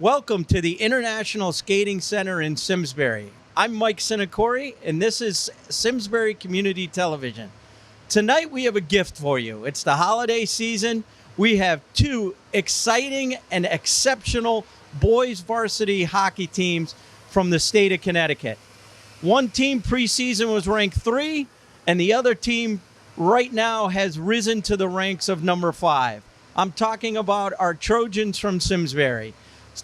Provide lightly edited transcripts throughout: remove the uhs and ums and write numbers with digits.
Welcome to the International Skating Center in Simsbury. I'm Mike Sinacore, and this is Simsbury Community Television. Tonight we have a gift for you. It's the holiday season. We have two exciting and exceptional boys varsity hockey teams from the state of Connecticut. One team preseason was ranked 3, and the other team right now has risen to the ranks of number 5. I'm talking about our Trojans from Simsbury.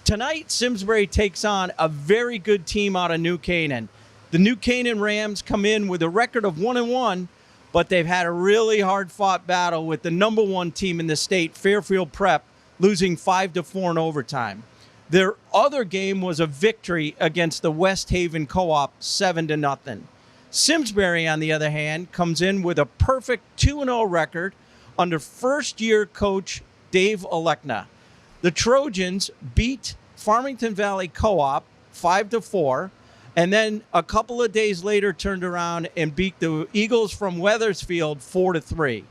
Tonight, Simsbury takes on a very good team out of New Canaan. The New Canaan Rams come in with a record of 1-1, but they've had a really hard-fought battle with the number 1 team in the state, Fairfield Prep, losing 5-4 in overtime. Their other game was a victory against the West Haven Co-op, 7-0. Simsbury, on the other hand, comes in with a perfect 2-0 record under first-year coach Dave Alekna. The Trojans beat Farmington Valley Co-op 5-4, and then a couple of days later turned around and beat the Eagles from Wethersfield 4-3.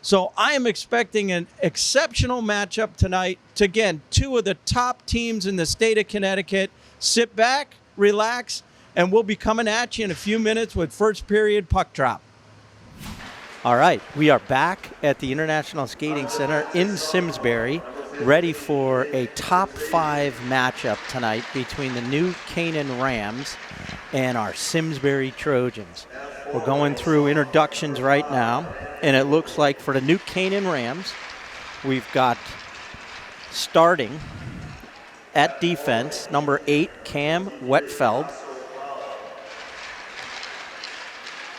So I am expecting an exceptional matchup tonight. Again, two of the top teams in the state of Connecticut. Sit back, relax, and we'll be coming at you in a few minutes with first period puck drop. All right, we are back at the International Skating Center in Simsbury, ready for a top 5 matchup tonight between the New Canaan Rams and our Simsbury Trojans. We're going through introductions right now, and it looks like for the New Canaan Rams, we've got starting at defense, number 8, Cam Wetfeld.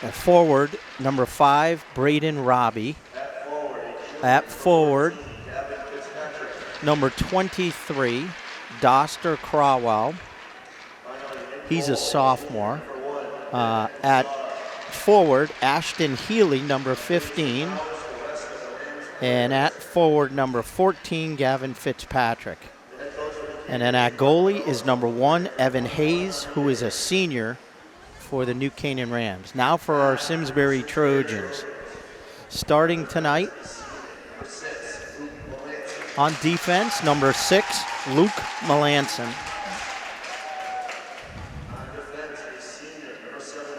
At forward, number 5, Braden Robbie. At forward, number 23, Doster Crawwell. He's a sophomore. At forward, Ashton Healy, number 15. And at forward, number 14, Gavin Fitzpatrick. And then at goalie is number 1, Evan Hayes, who is a senior for the New Canaan Rams. Now for our Simsbury Trojans. Starting tonight on defense, number 6, Luke Melanson.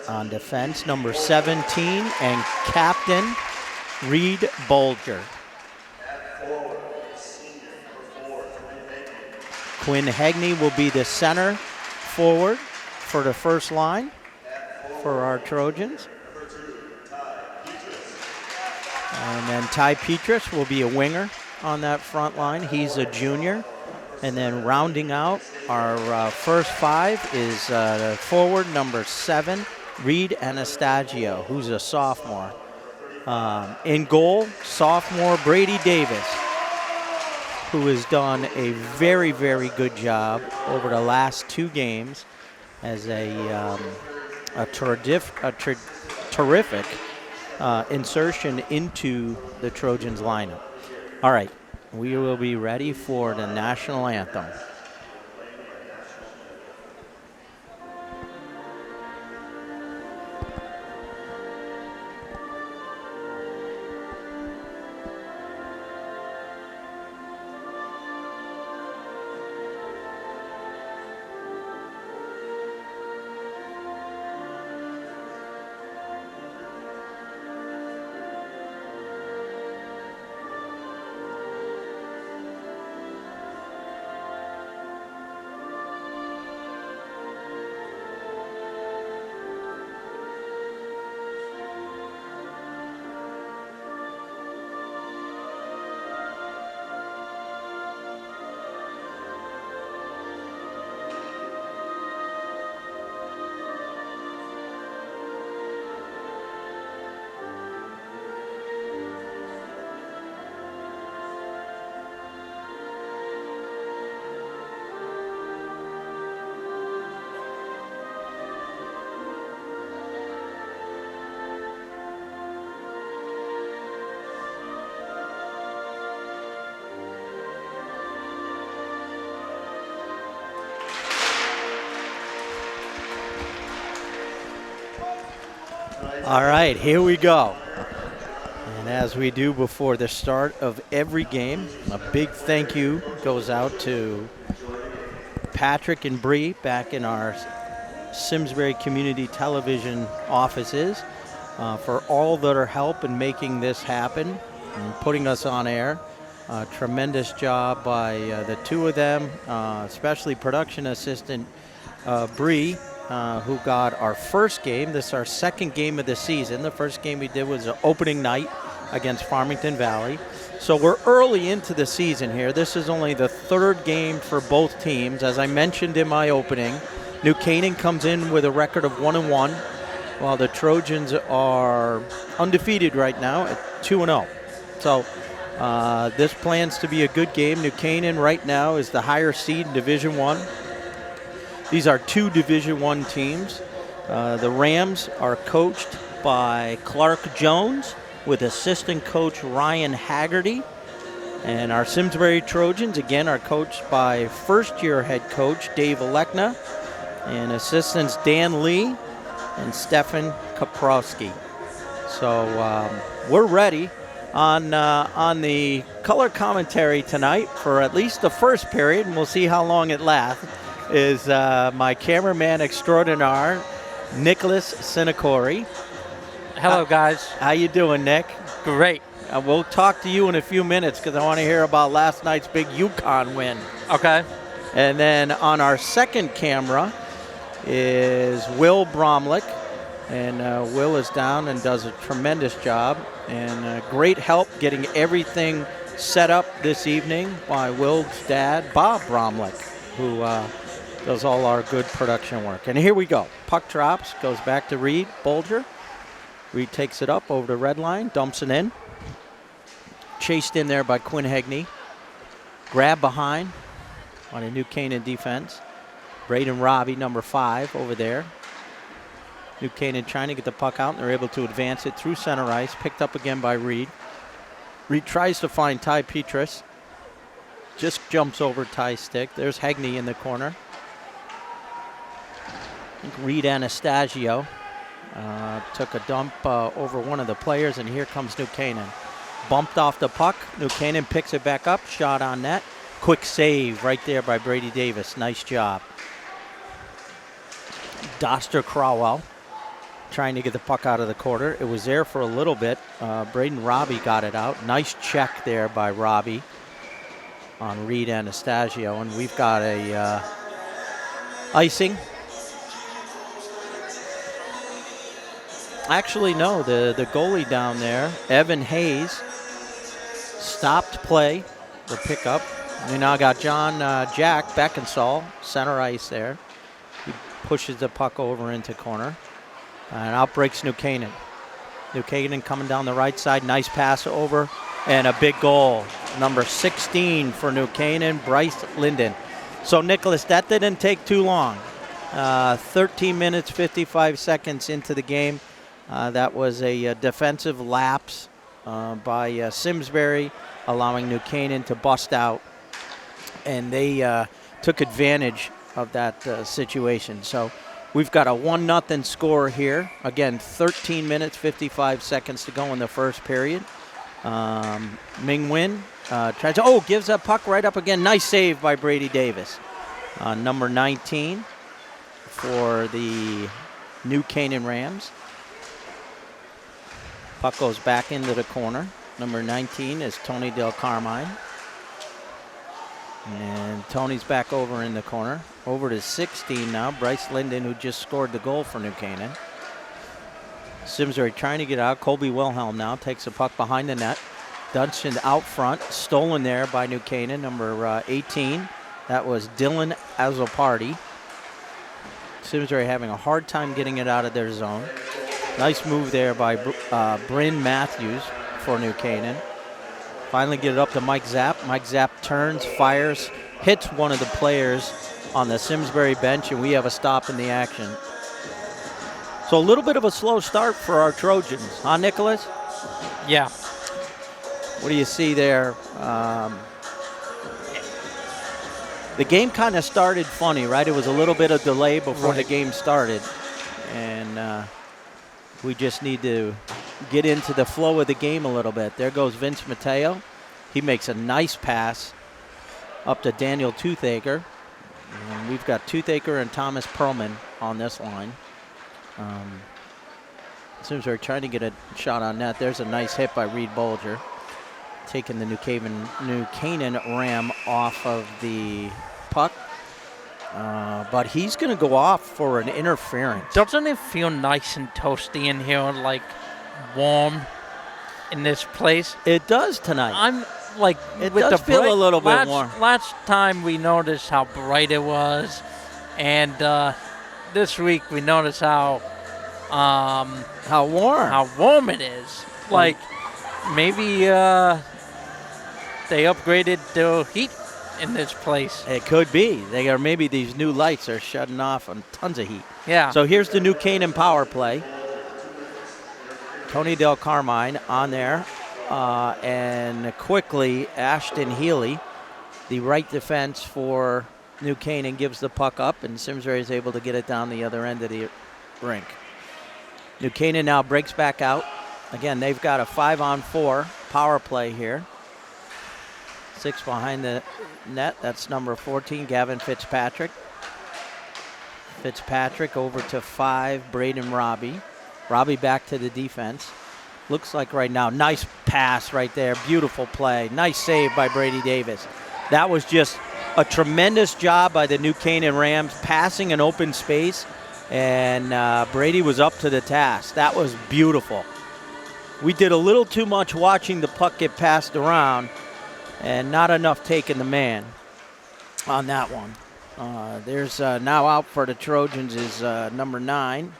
On defense, number 17 and captain, Reed Bolger. Quinn Hegney will be the center forward for the first line for our Trojans. And then Ty Petrus will be a winger on that front line. He's a junior. And then rounding out our first 5 is forward number 7, Reed Anastasio, who's a sophomore. In goal, sophomore Brady Davis, who has done a very, very good job over the last 2 games as a terrific insertion into the Trojans lineup. All right, we will be ready for the national anthem. All right, here we go. And as we do before the start of every game, a big thank you goes out to Patrick and Bree back in our Simsbury Community Television offices for all their help in making this happen and putting us on air. Tremendous job by the two of them, especially production assistant Bree, who got our first game. This is our second game of the season. The first game we did was opening night against Farmington Valley. So we're early into the season here. This is only the third game for both teams. As I mentioned in my opening, New Canaan comes in with a record of 1-1, while the Trojans are undefeated right now at 2-0. So this plans to be a good game. New Canaan right now is the higher seed in Division I. These are two Division I teams. The Rams are coached by Clark Jones with assistant coach Ryan Haggerty. And our Simsbury Trojans, again, are coached by first-year head coach Dave Alekna and assistants Dan Lee and Stefan Kaprowski. So we're ready. On the color commentary tonight for at least the first period, and we'll see how long it lasts, is my cameraman extraordinaire, Nicholas Sinacori. Hello, guys. How you doing, Nick? Great. We'll talk to you in a few minutes because I want to hear about last night's big UConn win. Okay. And then on our second camera is Will Bromlick. And Will is down and does a tremendous job. And great help getting everything set up this evening by Will's dad, Bob Bromlick, who does all our good production work. And here we go. Puck drops, goes back to Reed Bolger. Reed takes it up over the red line, dumps it in. Chased in there by Quinn Hegney. Grab behind on a New Canaan defense. Braden Robbie, number 5, over there. New Canaan trying to get the puck out, and they're able to advance it through center ice. Picked up again by Reed. Reed tries to find Ty Petrus. Just jumps over Ty's stick. There's Hegney in the corner. I think Reed Anastasio took a dump over one of the players, and here comes New Canaan. Bumped off the puck. New Canaan picks it back up. Shot on net. Quick save right there by Brady Davis. Nice job. Doster Crowell trying to get the puck out of the corner. It was there for a little bit. Braden Robbie got it out. Nice check there by Robbie on Reed Anastasio. And we've got a icing. Actually, no, the goalie down there, Evan Hayes, stopped play, the pickup. We now got Jack Beckinsale, center ice there. He pushes the puck over into corner. And out breaks New Canaan. New Canaan coming down the right side. Nice pass over. And a big goal. Number 16 for New Canaan, Bryce Linden. So, Nicholas, that didn't take too long. 13 minutes, 55 seconds into the game. That was a defensive lapse by Simsbury, allowing New Canaan to bust out. And they took advantage of that situation. So we've got a 1-0 score here. Again, 13 minutes, 55 seconds to go in the first period. Ming Win tries to, gives that puck right up again. Nice save by Brady Davis. Number 19 for the New Canaan Rams. Puck goes back into the corner. Number 19 is Tony Del Carmine. And Tony's back over in the corner. Over to 16 now, Bryce Linden, who just scored the goal for New Canaan. Simsbury trying to get out. Colby Wilhelm now takes the puck behind the net. Dunson out front, stolen there by New Canaan, number 18. That was Dylan Azopardi. Simsbury having a hard time getting it out of their zone. Nice move there by Bryn Matthews for New Canaan. Finally get it up to Mike Zapp. Mike Zapp turns, fires, hits one of the players on the Simsbury bench, and we have a stop in the action. So a little bit of a slow start for our Trojans, huh, Nicholas? Yeah. What do you see there? The game kind of started funny, right? It was a little bit of delay before the game started. And we just need to get into the flow of the game a little bit. There goes Vince Mateo. He makes a nice pass up to Daniel Toothaker. And we've got Toothaker and Thomas Perlman on this line. Simsbury trying to get a shot on net. There's a nice hit by Reed Bolger, taking the New Canaan Ram off of the puck. But he's going to go off for an interference. Doesn't it feel nice and toasty in here, like warm in this place? It does tonight. I'm like, It with does the feel bright- a little bit last, warm. Last time we noticed how bright it was, and this week we noticed how warm it is. Like maybe they upgraded the heat in this place. It could be. Maybe these new lights are shutting off on tons of heat. Yeah. So here's the New Canaan power play. Tony Del Carmine on there. And quickly, Ashton Healy, the right defense for New Canaan, gives the puck up, and Simsbury is able to get it down the other end of the rink. New Canaan now breaks back out. Again, they've got a 5-on-4 power play here. 6 behind the net. That's number 14, Gavin Fitzpatrick. Fitzpatrick over to 5, Braden Robbie. Robbie back to the defense. Looks like right now, nice pass right there. Beautiful play. Nice save by Brady Davis. That was just a tremendous job by the New Canaan Rams, passing an open space, and Brady was up to the task. That was beautiful. We did a little too much watching the puck get passed around, and not enough taking the man on that one. There's now out for the Trojans is number 9.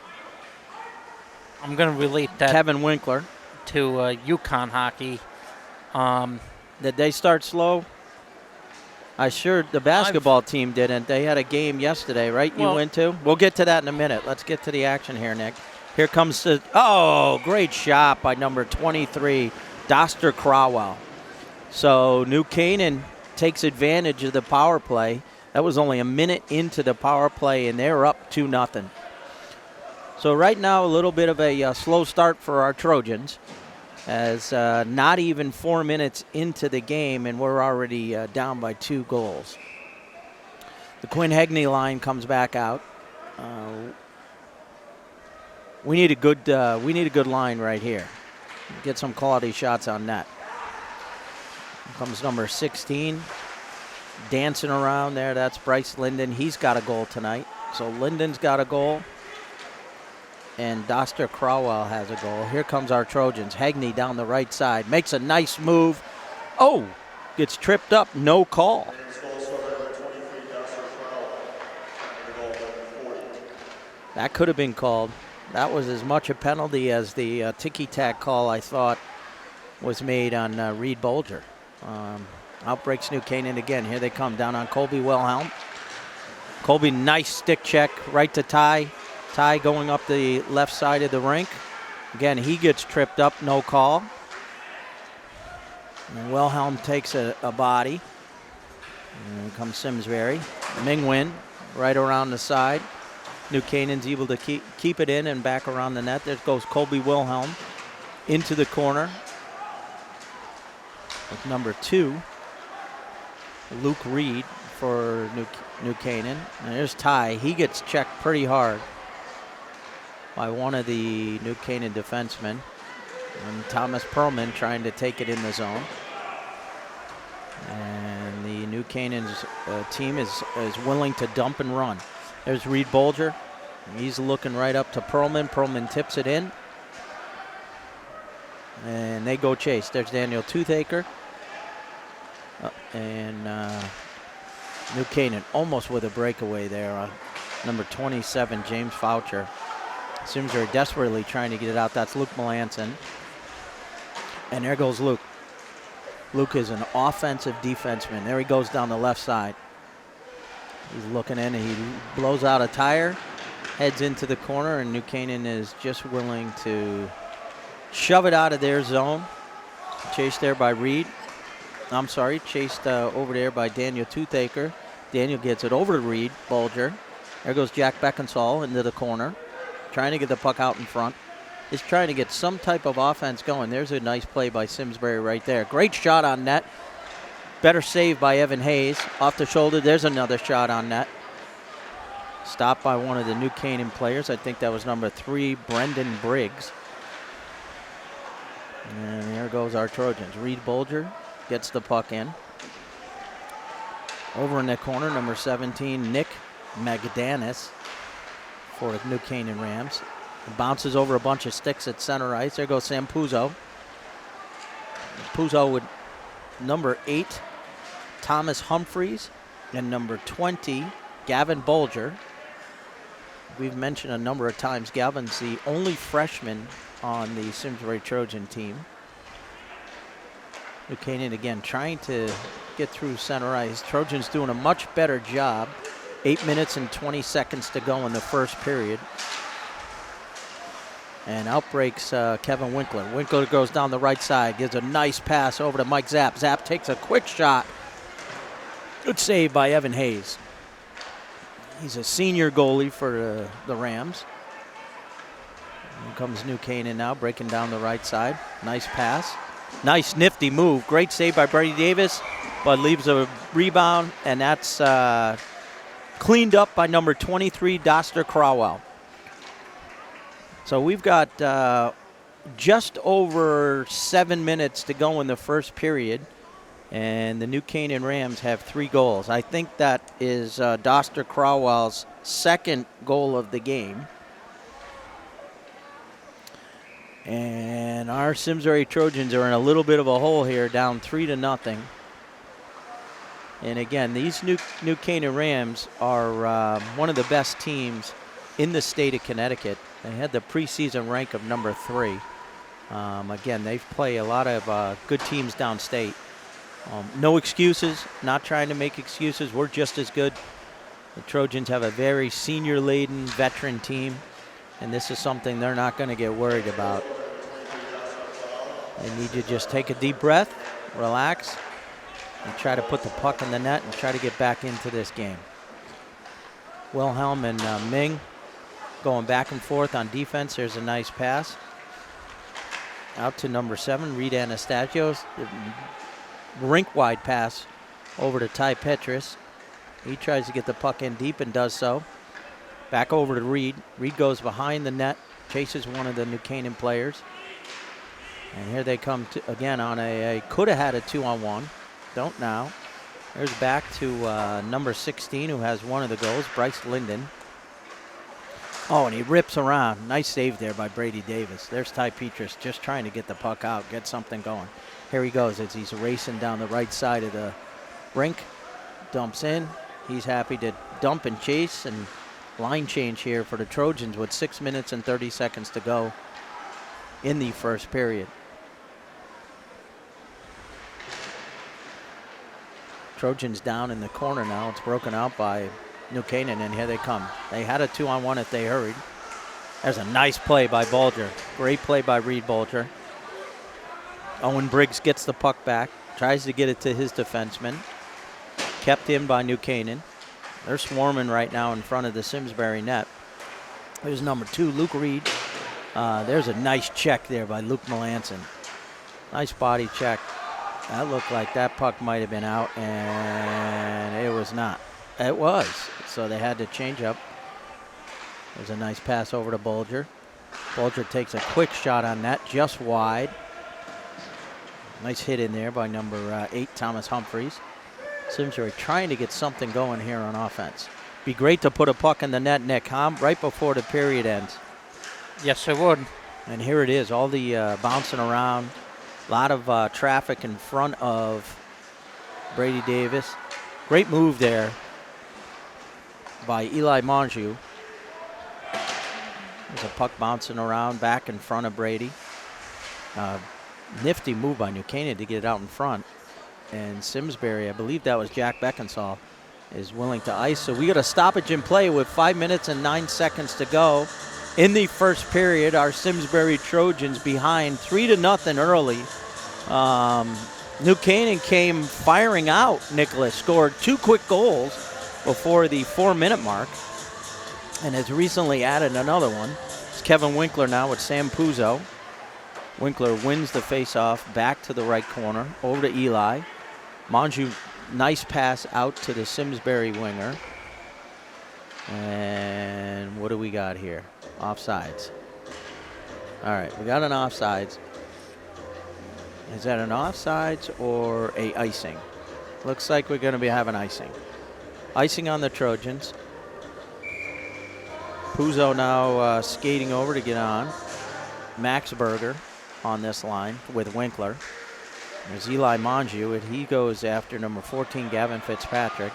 I'm going to relate that Kevin Winkler. to Yukon hockey. Did they start slow? The basketball team didn't. They had a game yesterday, right? You went to? We'll get to that in a minute. Let's get to the action here, Nick. Here comes great shot by number 23, Doster Crowell. So New Canaan takes advantage of the power play. That was only a minute into the power play, and they're up 2-0. So right now, a little bit of a slow start for our Trojans, as not even 4 minutes into the game, and we're already down by 2 goals. The Quinn Hegney line comes back out. We need a good line right here. Get some quality shots on net. Here comes number 16, dancing around there. That's Bryce Linden. He's got a goal tonight. So Linden's got a goal. And Doster Crowell has a goal. Here comes our Trojans. Hegney down the right side. Makes a nice move. Gets tripped up. No call. That could have been called. That was as much a penalty as the ticky-tack call I thought was made on Reed Bolger. Out breaks New Canaan again. Here they come down on Colby Wilhelm. Colby, nice stick check right to Ty. Ty going up the left side of the rink. Again, he gets tripped up, no call. And Wilhelm takes a body. And here comes Simsbury. Mingwin right around the side. New Canaan's able to keep it in and back around the net. There goes Colby Wilhelm into the corner with number 2, Luke Reed for New Canaan. And there's Ty. He gets checked pretty hard by one of the New Canaan defensemen. And Thomas Perlman trying to take it in the zone. And the New Canaan's team is willing to dump and run. There's Reed Bolger. He's looking right up to Perlman. Perlman tips it in. And they go chase. There's Daniel Toothaker. And New Canaan almost with a breakaway there. Number 27, James Foucher. Simsbury desperately trying to get it out. That's Luke Melanson. And there goes Luke. Luke is an offensive defenseman. There he goes down the left side. He's looking in and he blows out a tire, heads into the corner, and New Canaan is just willing to shove it out of their zone. Chased there by Reed. I'm sorry, chased over there by Daniel Toothaker. Daniel gets it over to Reed Bolger. There goes Jack Beckensall into the corner, trying to get the puck out in front. Is trying to get some type of offense going. There's a nice play by Simsbury right there. Great shot on net. Better save by Evan Hayes. Off the shoulder, there's another shot on net. Stopped by one of the New Canaan players. I think that was number 3, Brendan Briggs. And here goes our Trojans. Reed Bolger gets the puck in. Over in the corner, number 17, Nick Magdanis for the New Canaan Rams. It bounces over a bunch of sticks at center ice. There goes Sam Puzo. Puzo with number 8, Thomas Humphreys, and number 20, Gavin Bolger. We've mentioned a number of times Gavin's the only freshman on the Simsbury Trojan team. New Canaan again trying to get through center ice. Trojans doing a much better job. 8 minutes and 20 seconds to go in the first period. And out breaks Kevin Winkler. Winkler goes down the right side, gives a nice pass over to Mike Zapp. Zapp takes a quick shot. Good save by Evan Hayes. He's a senior goalie for the Rams. Here comes New Canaan now, breaking down the right side. Nice pass. Nice nifty move. Great save by Brady Davis, but leaves a rebound, and that's cleaned up by number 23, Doster Crowell. So we've got just over 7 minutes to go in the first period, and the New Canaan Rams have 3 goals. I think that is Doster Crowell's second goal of the game. And our Simsbury Trojans are in a little bit of a hole here, down 3-0. And again, these New Canaan Rams are one of the best teams in the state of Connecticut. They had the preseason rank of number 3. Again, they play a lot of good teams downstate. No excuses, not trying to make excuses. We're just as good. The Trojans have a very senior-laden veteran team, and this is something they're not going to get worried about. They need to just take a deep breath, relax, and try to put the puck in the net and try to get back into this game. Wilhelm and Ming going back and forth on defense. There's a nice pass. Out to number 7, Reed Anastasios. Rink-wide pass over to Ty Petrus. He tries to get the puck in deep and does so. Back over to Reed. Reed goes behind the net, chases one of the New Canaan players. And here they come again on a could have had a 2-on-1. Don't now. There's back to number 16, who has one of the goals, Bryce Linden. Oh, and he rips around. Nice save there by Brady Davis. There's Ty Petrus just trying to get the puck out, get something going. Here he goes as he's racing down the right side of the rink. Dumps in. He's happy to dump and chase, and line change here for the Trojans with 6 minutes and 30 seconds to go in the first period. Trojans down in the corner now. It's broken out by New Canaan, and here they come. They had a 2-on-1 if they hurried. There's a nice play by Bolger. Great play by Reed Bolger. Owen Briggs gets the puck back, tries to get it to his defenseman. Kept in by New Canaan. They're swarming right now in front of the Simsbury net. There's number 2, Luke Reed. There's a nice check there by Luke Melanson. Nice body check. That looked like that puck might have been out, and it was not. It was. So they had to change up. There's a nice pass over to Bolger. Bolger takes a quick shot on that, just wide. Nice hit in there by number 8, Thomas Humphreys. Simsbury trying to get something going here on offense. Be great to put a puck in the net, Nick, huh? Right before the period ends. Yes, it would. And here it is, all the bouncing around. A lot of traffic in front of Brady Davis. Great move there by Eli Monjou. There's a puck bouncing around back in front of Brady. Nifty move by New Canaan to get it out in front. And Simsbury, I believe that was Jack Beckensall, is willing to ice. So we got a stoppage in play with 5 minutes and 9 seconds to go. In the first period, our Simsbury Trojans behind 3-0 early. New Canaan came firing out. Nicholas scored 2 quick goals before the 4-minute mark and has recently added another one. It's Kevin Winkler now with Sam Puzo. Winkler wins the faceoff back to the right corner, over to Eli. Monjou, nice pass out to the Simsbury winger. And what do we got here? Offsides. All right, we got an offsides. Is that an offsides or a icing? Looks like we're going to be having icing. Icing on the Trojans. Puzo now skating over to get on. Max Berger on this line with Winkler. There's Eli Mongeau, and he goes after number 14, Gavin Fitzpatrick.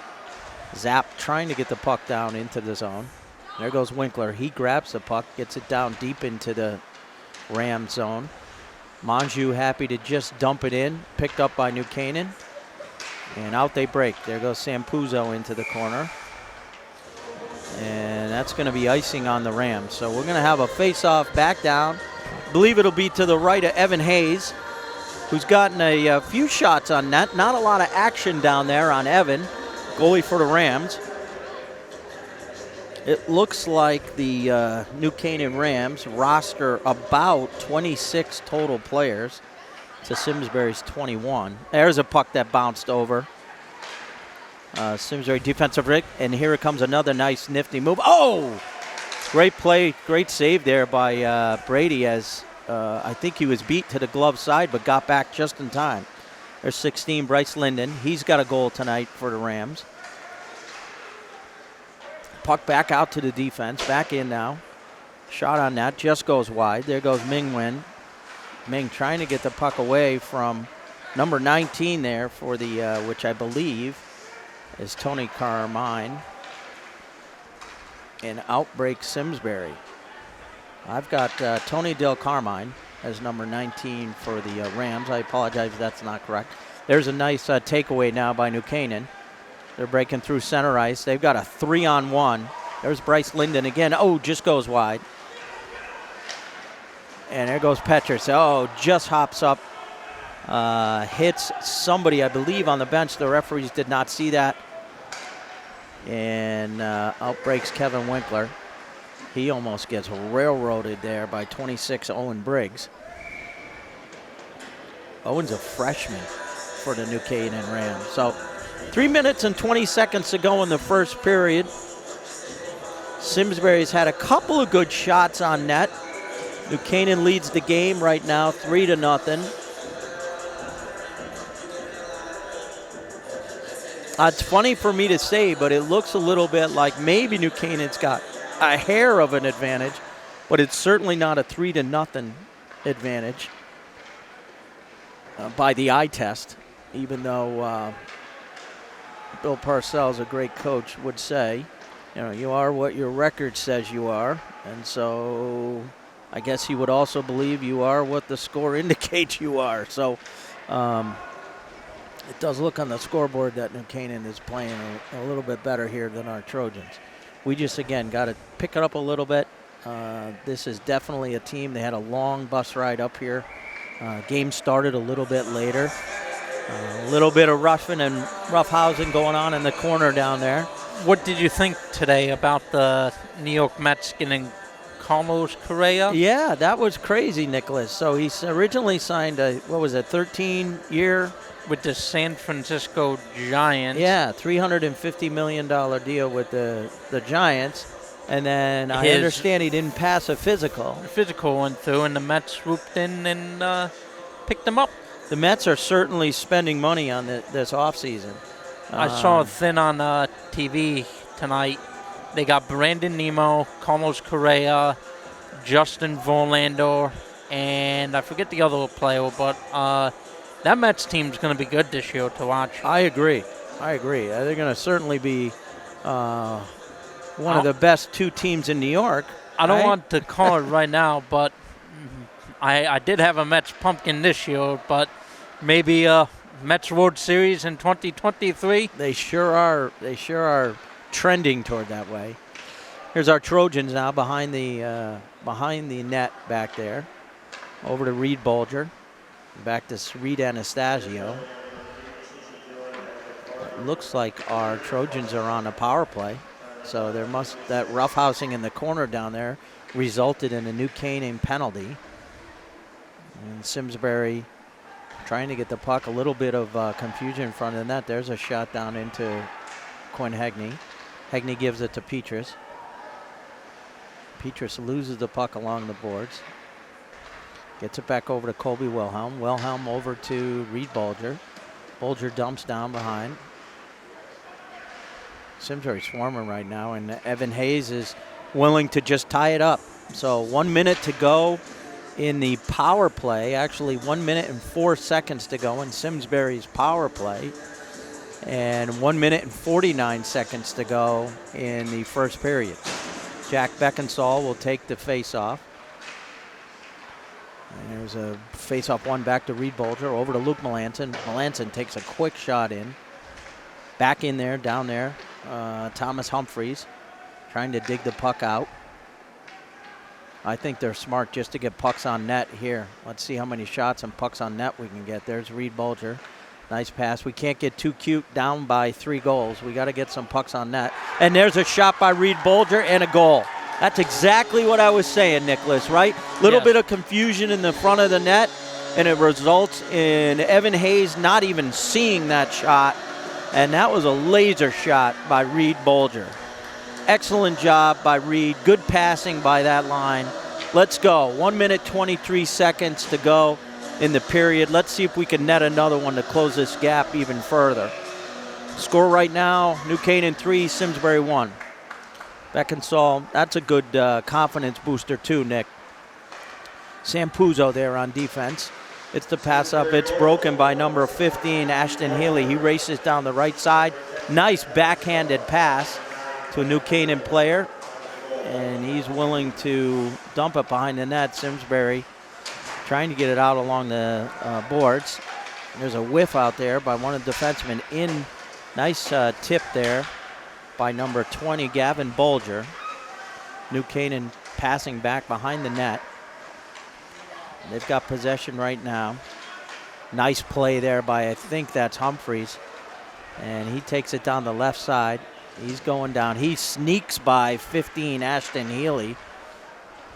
Zap trying to get the puck down into the zone. There goes Winkler. He grabs the puck, gets it down deep into the Ram zone. Mongeau happy to just dump it in, picked up by New Canaan. And out they break. There goes Sam Puzo into the corner. And that's going to be icing on the Rams. So we're going to have a face-off back down. I believe it'll be to the right of Evan Hayes, who's gotten a few shots on net. Not a lot of action down there on Evan, goalie for the Rams. It looks like the New Canaan Rams roster about 26 total players to Simsbury's 21. There's a puck that bounced over. Simsbury defensive rig, and here it comes another nice nifty move. Oh! Great play, great save there by Brady as I think he was beat to the glove side but got back just in time. There's 16, Bryce Linden. He's got a goal tonight for the Rams. Puck back out to the defense, back in now. Shot on that, just goes wide. There goes Ming Wen. Ming trying to get the puck away from number 19 there for the, which I believe is Tony Carmine. And out breaks Simsbury. I've got Tony Del Carmine as number 19 for the Rams. I apologize if that's not correct. There's a nice takeaway now by New Canaan. They're breaking through center ice. They've got a 3-on-1. There's Bryce Linden again. Oh, just goes wide. And there goes Petrus. Oh, just hops up. Hits somebody, I believe, on the bench. The referees did not see that. And out breaks Kevin Winkler. He almost gets railroaded there by 26 Owen Briggs. Owen's a freshman for the New Canaan Rams. So 3 minutes and 20 seconds to go in the first period. Simsbury's had a couple of good shots on net. New Canaan leads the game right now 3-0. It's funny for me to say, but it looks a little bit like maybe New Canaan's got a hair of an advantage, but it's certainly not a 3-0 advantage by the eye test, even though Bill Parcells, a great coach, would say, you know, you are what your record says you are, and so I guess he would also believe you are what the score indicates you are. So it does look on the scoreboard that New Canaan is playing a little bit better here than our Trojans. We just, again, got to pick it up a little bit. This is definitely a team. They had a long bus ride up here. Game started a little bit later. A little bit of roughing and roughhousing going on in the corner down there. What did you think today about the New York Mets getting Carlos Correa? Yeah, that was crazy, Nicholas. So he originally signed a, 13-year? With the San Francisco Giants. Yeah, $350 million deal with the Giants. And then I understand he didn't pass a physical. The physical went through, and the Mets swooped in and picked him up. The Mets are certainly spending money on this offseason. I saw a thing on TV tonight. They got Brandon Nemo, Carlos Correa, Justin Verlander, and I forget the other player, but that Mets team's going to be good this year to watch. I agree. They're going to certainly be one of the best two teams in New York. I don't want to call it right now, but I did have a Mets pumpkin this year, but maybe Mets World Series in 2023. They sure are trending toward that way. Here's our Trojans now behind the net back there. Over to Reed Bolger. Back to Reed Anastasio. It looks like our Trojans are on a power play. So that roughhousing in the corner down there resulted in a New Canaan penalty. And Simsbury trying to get the puck. A little bit of confusion in front of the net. There's a shot down into Quinn Hegney. Hegney gives it to Petrus. Petrus loses the puck along the boards. Gets it back over to Colby Wilhelm. Wilhelm over to Reed Bulger. Bulger dumps down behind. Simsbury swarming right now, and Evan Hayes is willing to just tie it up. So 1 minute to go in the power play. Actually, 1 minute and 4 seconds to go in Simsbury's power play. And 1 minute and 49 seconds to go in the first period. Jack Beckinsale will take the face-off. And there's a face-off one back to Reed Bulger, over to Luke Melanson. Melanson takes a quick shot in. Back in there, down there. Thomas Humphreys trying to dig the puck out. I think they're smart just to get pucks on net here. Let's see how many shots and pucks on net we can get. There's Reed Bulger. Nice pass. We can't get too cute down by 3 goals. We got to get some pucks on net. And there's a shot by Reed Bulger and a goal. That's exactly what I was saying, Nicholas, right? Little bit of confusion in the front of the net, and it results in Evan Hayes not even seeing that shot. And that was a laser shot by Reed Bulger. Excellent job by Reed. Good passing by that line. Let's go. 1 minute, 23 seconds to go in the period. Let's see if we can net another one to close this gap even further. Score right now, New Canaan 3, Simsbury 1. Beckinsale, that's a good confidence booster too, Nick. Sam Puzo there on defense. It's the pass up. It's broken by number 15, Ashton Healy. He races down the right side. Nice backhanded pass to a New Canaan player. And he's willing to dump it behind the net. Simsbury trying to get it out along the boards. There's a whiff out there by one of the defensemen in. Nice tip there by number 20, Gavin Bulger. New Canaan passing back behind the net. They've got possession right now. Nice play there by, I think that's Humphreys. And he takes it down the left side. He's going down. He sneaks by 15, Ashton Healy,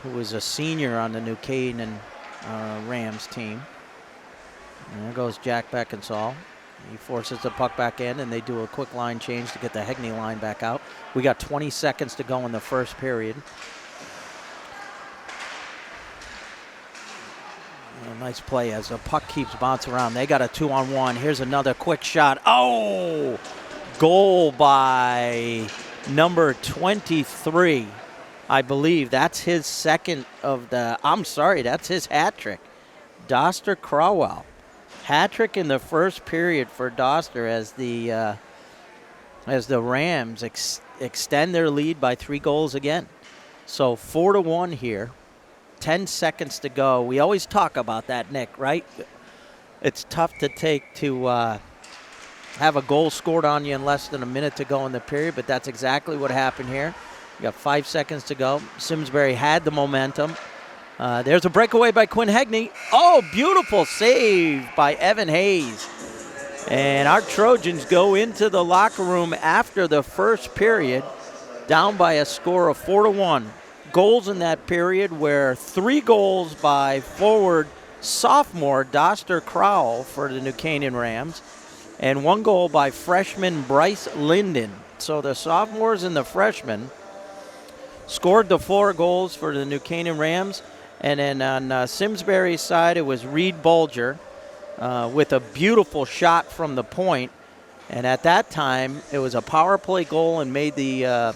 who was a senior on the New Canaan Rams team. And there goes Jack Beckinsale. He forces the puck back in, and they do a quick line change to get the Hegney line back out. We got 20 seconds to go in the first period. A nice play as the puck keeps bouncing around. They got a 2-on-1. Here's another quick shot. Oh! Goal by number 23. I believe that's his second of the, that's his hat trick. Doster Crowell. Hat trick in the first period for Doster as the Rams extend their lead by 3 goals again. So 4-1 here. 10 seconds to go. We always talk about that, Nick, right? It's tough to have a goal scored on you in less than a minute to go in the period, but that's exactly what happened here. You got 5 seconds to go. Simsbury had the momentum. There's a breakaway by Quinn Hegney. Oh, beautiful save by Evan Hayes. And our Trojans go into the locker room after the first period, down by a score of 4-1. Goals in that period were 3 goals by forward sophomore Doster Crowell for the New Canaan Rams, and 1 goal by freshman Bryce Linden. So the sophomores and the freshmen scored the 4 goals for the New Canaan Rams. And then on Simsbury's side, it was Reed Bulger with a beautiful shot from the point. And at that time, it was a power play goal and made the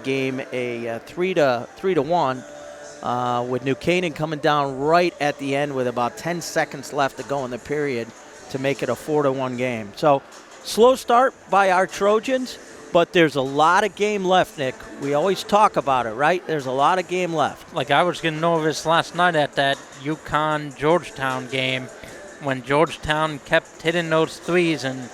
game a 3-1 with New Canaan coming down right at the end with about 10 seconds left to go in the period to make it a 4-1 game. So slow start by our Trojans, but there's a lot of game left, Nick. We always talk about it, right? There's a lot of game left. Like I was getting nervous last night at that UConn-Georgetown game when Georgetown kept hitting those threes and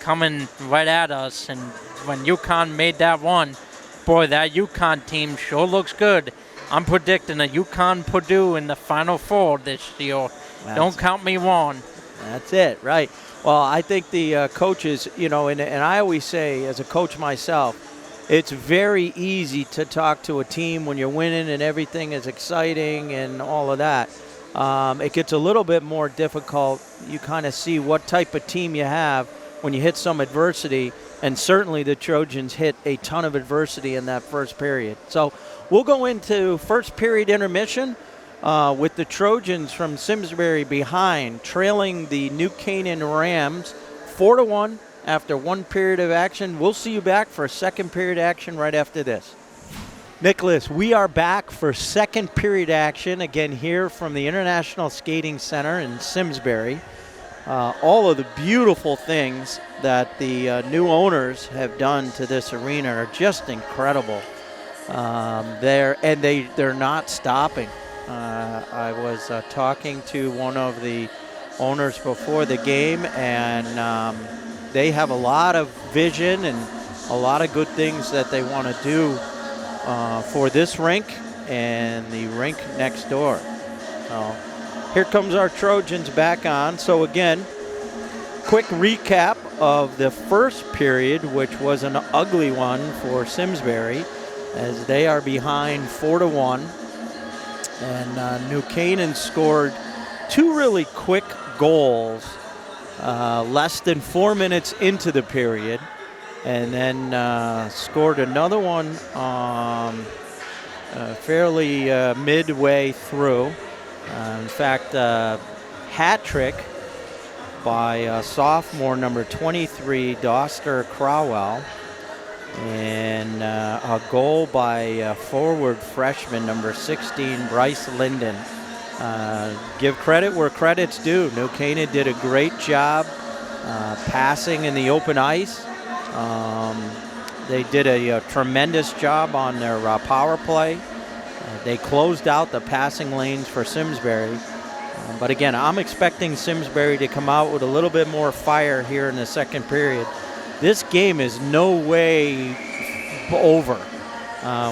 coming right at us. And when UConn made that one, boy, that UConn team sure looks good. I'm predicting a UConn-Purdue in the Final Four this year. Don't count me wrong. That's it, right. Well, I think the coaches, and I always say as a coach myself, it's very easy to talk to a team when you're winning and everything is exciting and all of that. It gets a little bit more difficult. You kind of see what type of team you have when you hit some adversity And certainly the Trojans hit a ton of adversity in that first period. So we'll go into first period intermission with the Trojans from Simsbury behind, trailing the New Canaan Rams 4-1 after one period of action. We'll see you back for second period action right after this. Nicholas, we are back for second period action, again here from the International Skating Center in Simsbury. All of the beautiful things that the new owners have done to this arena are just incredible. They're not stopping. I was talking to one of the owners before the game, and they have a lot of vision and a lot of good things that they want to do for this rink and the rink next door. So here comes our Trojans back on. So again, quick recap of the first period, which was an ugly one for Simsbury, as they are behind 4-1. And New Canaan scored two really quick goals less than 4 minutes into the period, and then scored another one fairly midway through. In fact, hat trick by sophomore number 23, Doster Crowell, and a goal by forward freshman number 16, Bryce Linden. Give credit where credit's due. New Canaan did a great job passing in the open ice. They did a tremendous job on their power play. They closed out the passing lanes for Simsbury. But again, I'm expecting Simsbury to come out with a little bit more fire here in the second period. This game is no way over.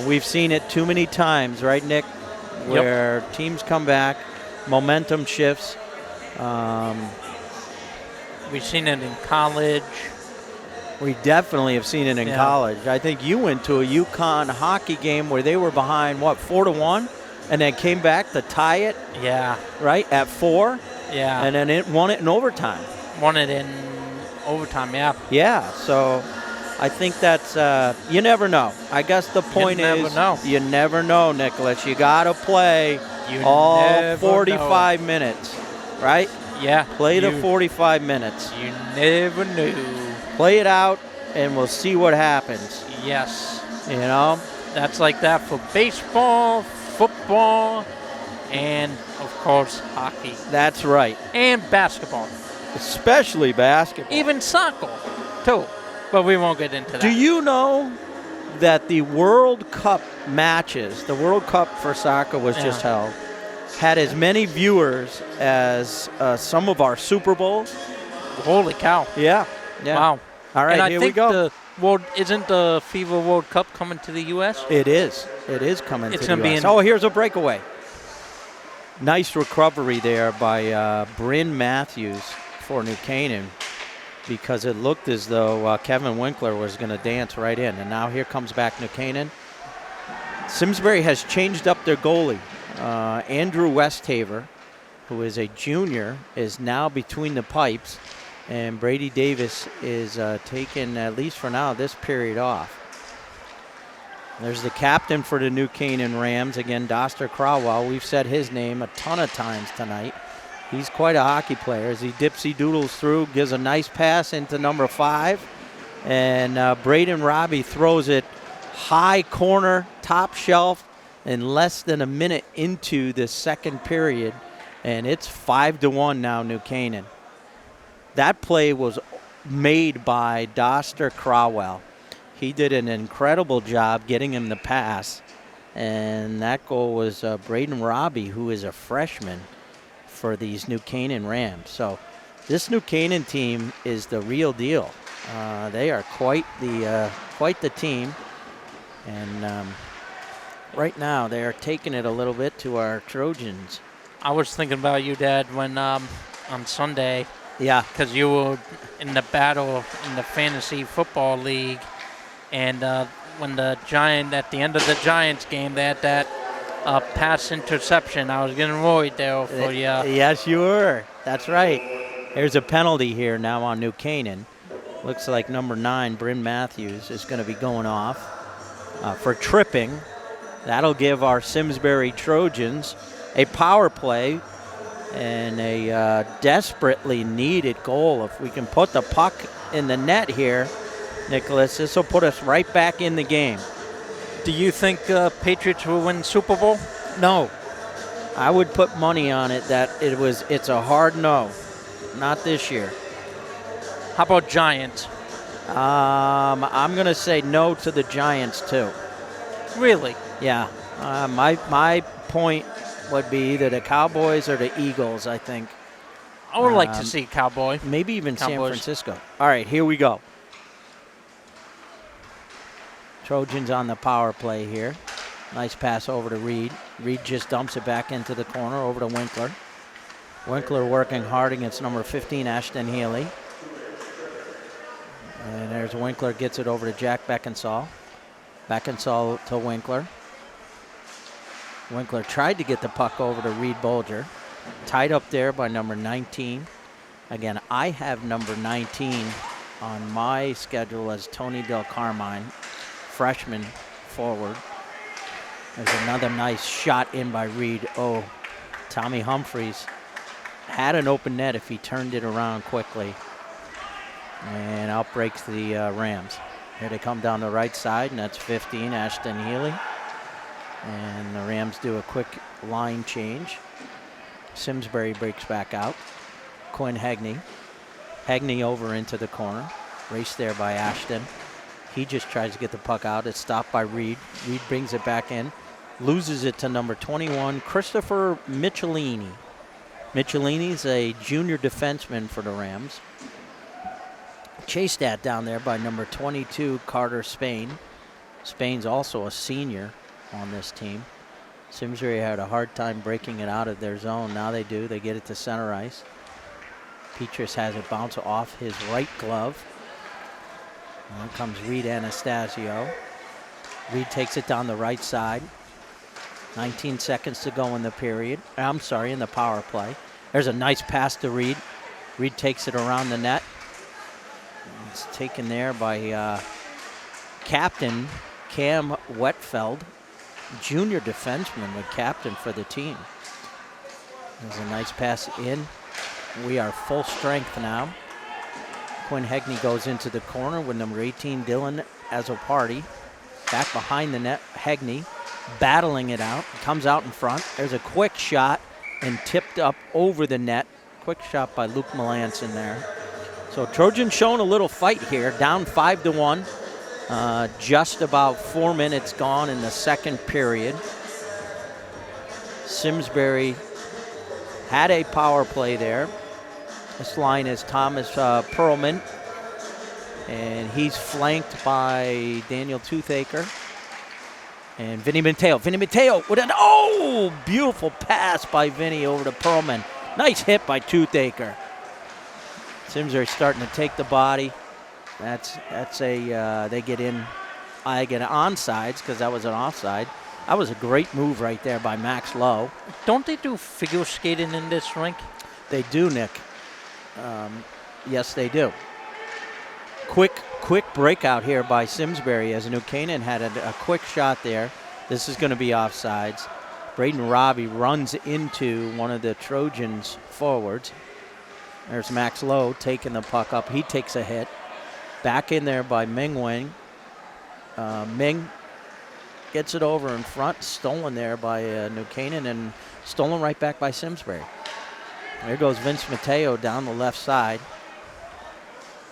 We've seen it too many times, right, Nick? Where teams come back, momentum shifts. We've seen it in college. We definitely have seen it in college. I think you went to a UConn hockey game where they were behind, 4-1? And then came back to tie it. Yeah. Right, at 4. Yeah. And then it won it in overtime. Won it in overtime, yeah. Yeah, so I think that's, you never know. I guess the point is, you never know, Nicholas. You got to play all 45 minutes, right? Yeah. Play the 45 minutes. You never knew. Play it out, and we'll see what happens. Yes. You know? That's like that for baseball, football, and, of course, hockey. That's right. And basketball. Especially basketball. Even soccer, too. But we won't get into that. Do you know that the World Cup matches, the World Cup for soccer was just held, had as many viewers as some of our Super Bowls? Holy cow. Yeah. Wow. All right, and here we go. Isn't the FIBA World Cup coming to the U.S.? It is. It is coming to the U.S. Oh, here's a breakaway. Nice recovery there by Bryn Matthews for New Canaan, because it looked as though Kevin Winkler was going to dance right in. And now here comes back New Canaan. Simsbury has changed up their goalie. Andrew Westhaver, who is a junior, is now between the pipes. And Brady Davis is taking, at least for now, this period off. There's the captain for the New Canaan Rams, again, Doster Crowell. We've said his name a ton of times tonight. He's quite a hockey player as he dipsy-doodles through, gives a nice pass into number 5. And Braden Robbie throws it high corner, top shelf, in less than a minute into the second period. And it's 5-1 now, New Canaan. That play was made by Doster Crowell. He did an incredible job getting him the pass. And that goal was Braden Robbie, who is a freshman for these New Canaan Rams. So this New Canaan team is the real deal. They are quite the team. And right now they are taking it a little bit to our Trojans. I was thinking about you, Dad, when on Sunday. Yeah. Because you were in the battle in the fantasy football league. And when at the end of the Giants game, they had that pass interception. I was getting worried there for you. Yes, you were. That's right. There's a penalty here now on New Canaan. Looks like number 9, Bryn Matthews, is going to be going off for tripping. That'll give our Simsbury Trojans a power play and a desperately needed goal. If we can put the puck in the net here, Nicholas, this will put us right back in the game. Do you think Patriots will win Super Bowl? No. I would put money on it that it's a hard no. Not this year. How about Giants? I'm going to say no to the Giants, too. Really? Yeah. My point would be either the Cowboys or the Eagles, I think. I would like to see Cowboy. Maybe even San Cowboys. Francisco. All right, here we go. Trojans on the power play here. Nice pass over to Reed. Reed just dumps it back into the corner over to Winkler. Winkler working hard against number 15, Ashton Healy. And there's Winkler, gets it over to Jack Beckinsale. Beckinsale to Winkler. Winkler tried to get the puck over to Reed Bolger. Tied up there by number 19. Again, I have number 19 on my schedule as Tony Del Carmine, freshman forward. There's another nice shot in by Reed. Oh, Tommy Humphreys had an open net if he turned it around quickly. And out breaks the Rams. Here they come down the right side, and that's 15, Ashton Healy. And the Rams do a quick line change. Simsbury breaks back out. Quinn Hegney. Hegney over into the corner. Raced there by Ashton. He just tries to get the puck out. It's stopped by Reed. Reed brings it back in. Loses it to number 21, Christopher Michelini. Michelini's a junior defenseman for the Rams. Chased at down there by number 22, Carter Spain. Spain's also a senior on this team. Simsbury had a hard time breaking it out of their zone. Now they do. They get it to center ice. Petrus has it bounce off his right glove. And then comes Reed Anastasio. Reed takes it down the right side. 19 seconds to go in the period. I'm sorry, in the power play. There's a nice pass to Reed. Reed takes it around the net. It's taken there by captain Cam Wetfeld, junior defenseman, but captain for the team. There's a nice pass in. We are full strength now. Quinn Hegney goes into the corner with number 18, Dylan Azopardi. Back behind the net, Hegney battling it out. Comes out in front. There's a quick shot and tipped up over the net. Quick shot by Luke Melanson there. So Trojans showing a little fight here, down 5-1. Just about 4 minutes gone in the second period. Simsbury had a power play there. This line is Thomas Perlman, and he's flanked by Daniel Toothaker and Vinny Mateo. Vinny Mateo with an beautiful pass by Vinny over to Perlman. Nice hit by Toothaker. Simsbury starting to take the body. That's a they get in. I get onsides because that was an offside. That was a great move right there by Max Lowe. Don't they do figure skating in this rink? They do, Nick. Yes, they do. Quick breakout here by Simsbury as Nukanen had a quick shot there. This is going to be offsides. Braden Robbie runs into one of the Trojans forwards. There's Max Lowe taking the puck up. He takes a hit. Back in there by Ming Wang. Ming gets it over in front. Stolen there by Nukanen and stolen right back by Simsbury. There goes Vince Mateo down the left side.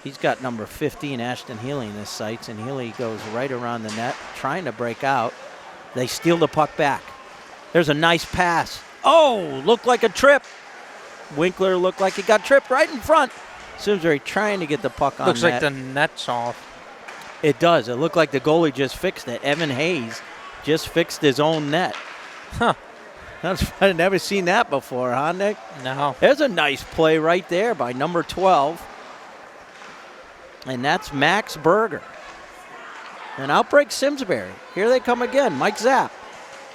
He's got number 15, Ashton Healy, in his sights, and Healy goes right around the net, trying to break out. They steal the puck back. There's a nice pass. Oh, looked like a trip. Winkler looked like he got tripped right in front. Simsbury trying to get the puck on Looks net. like the net's off. It does. It looked like the goalie just fixed it. Evan Hayes just fixed his own net. Huh. I've never seen that before, huh, Nick? No. There's a nice play right there by number 12. And that's Max Berger. And out breaks Simsbury. Here they come again. Mike Zapp.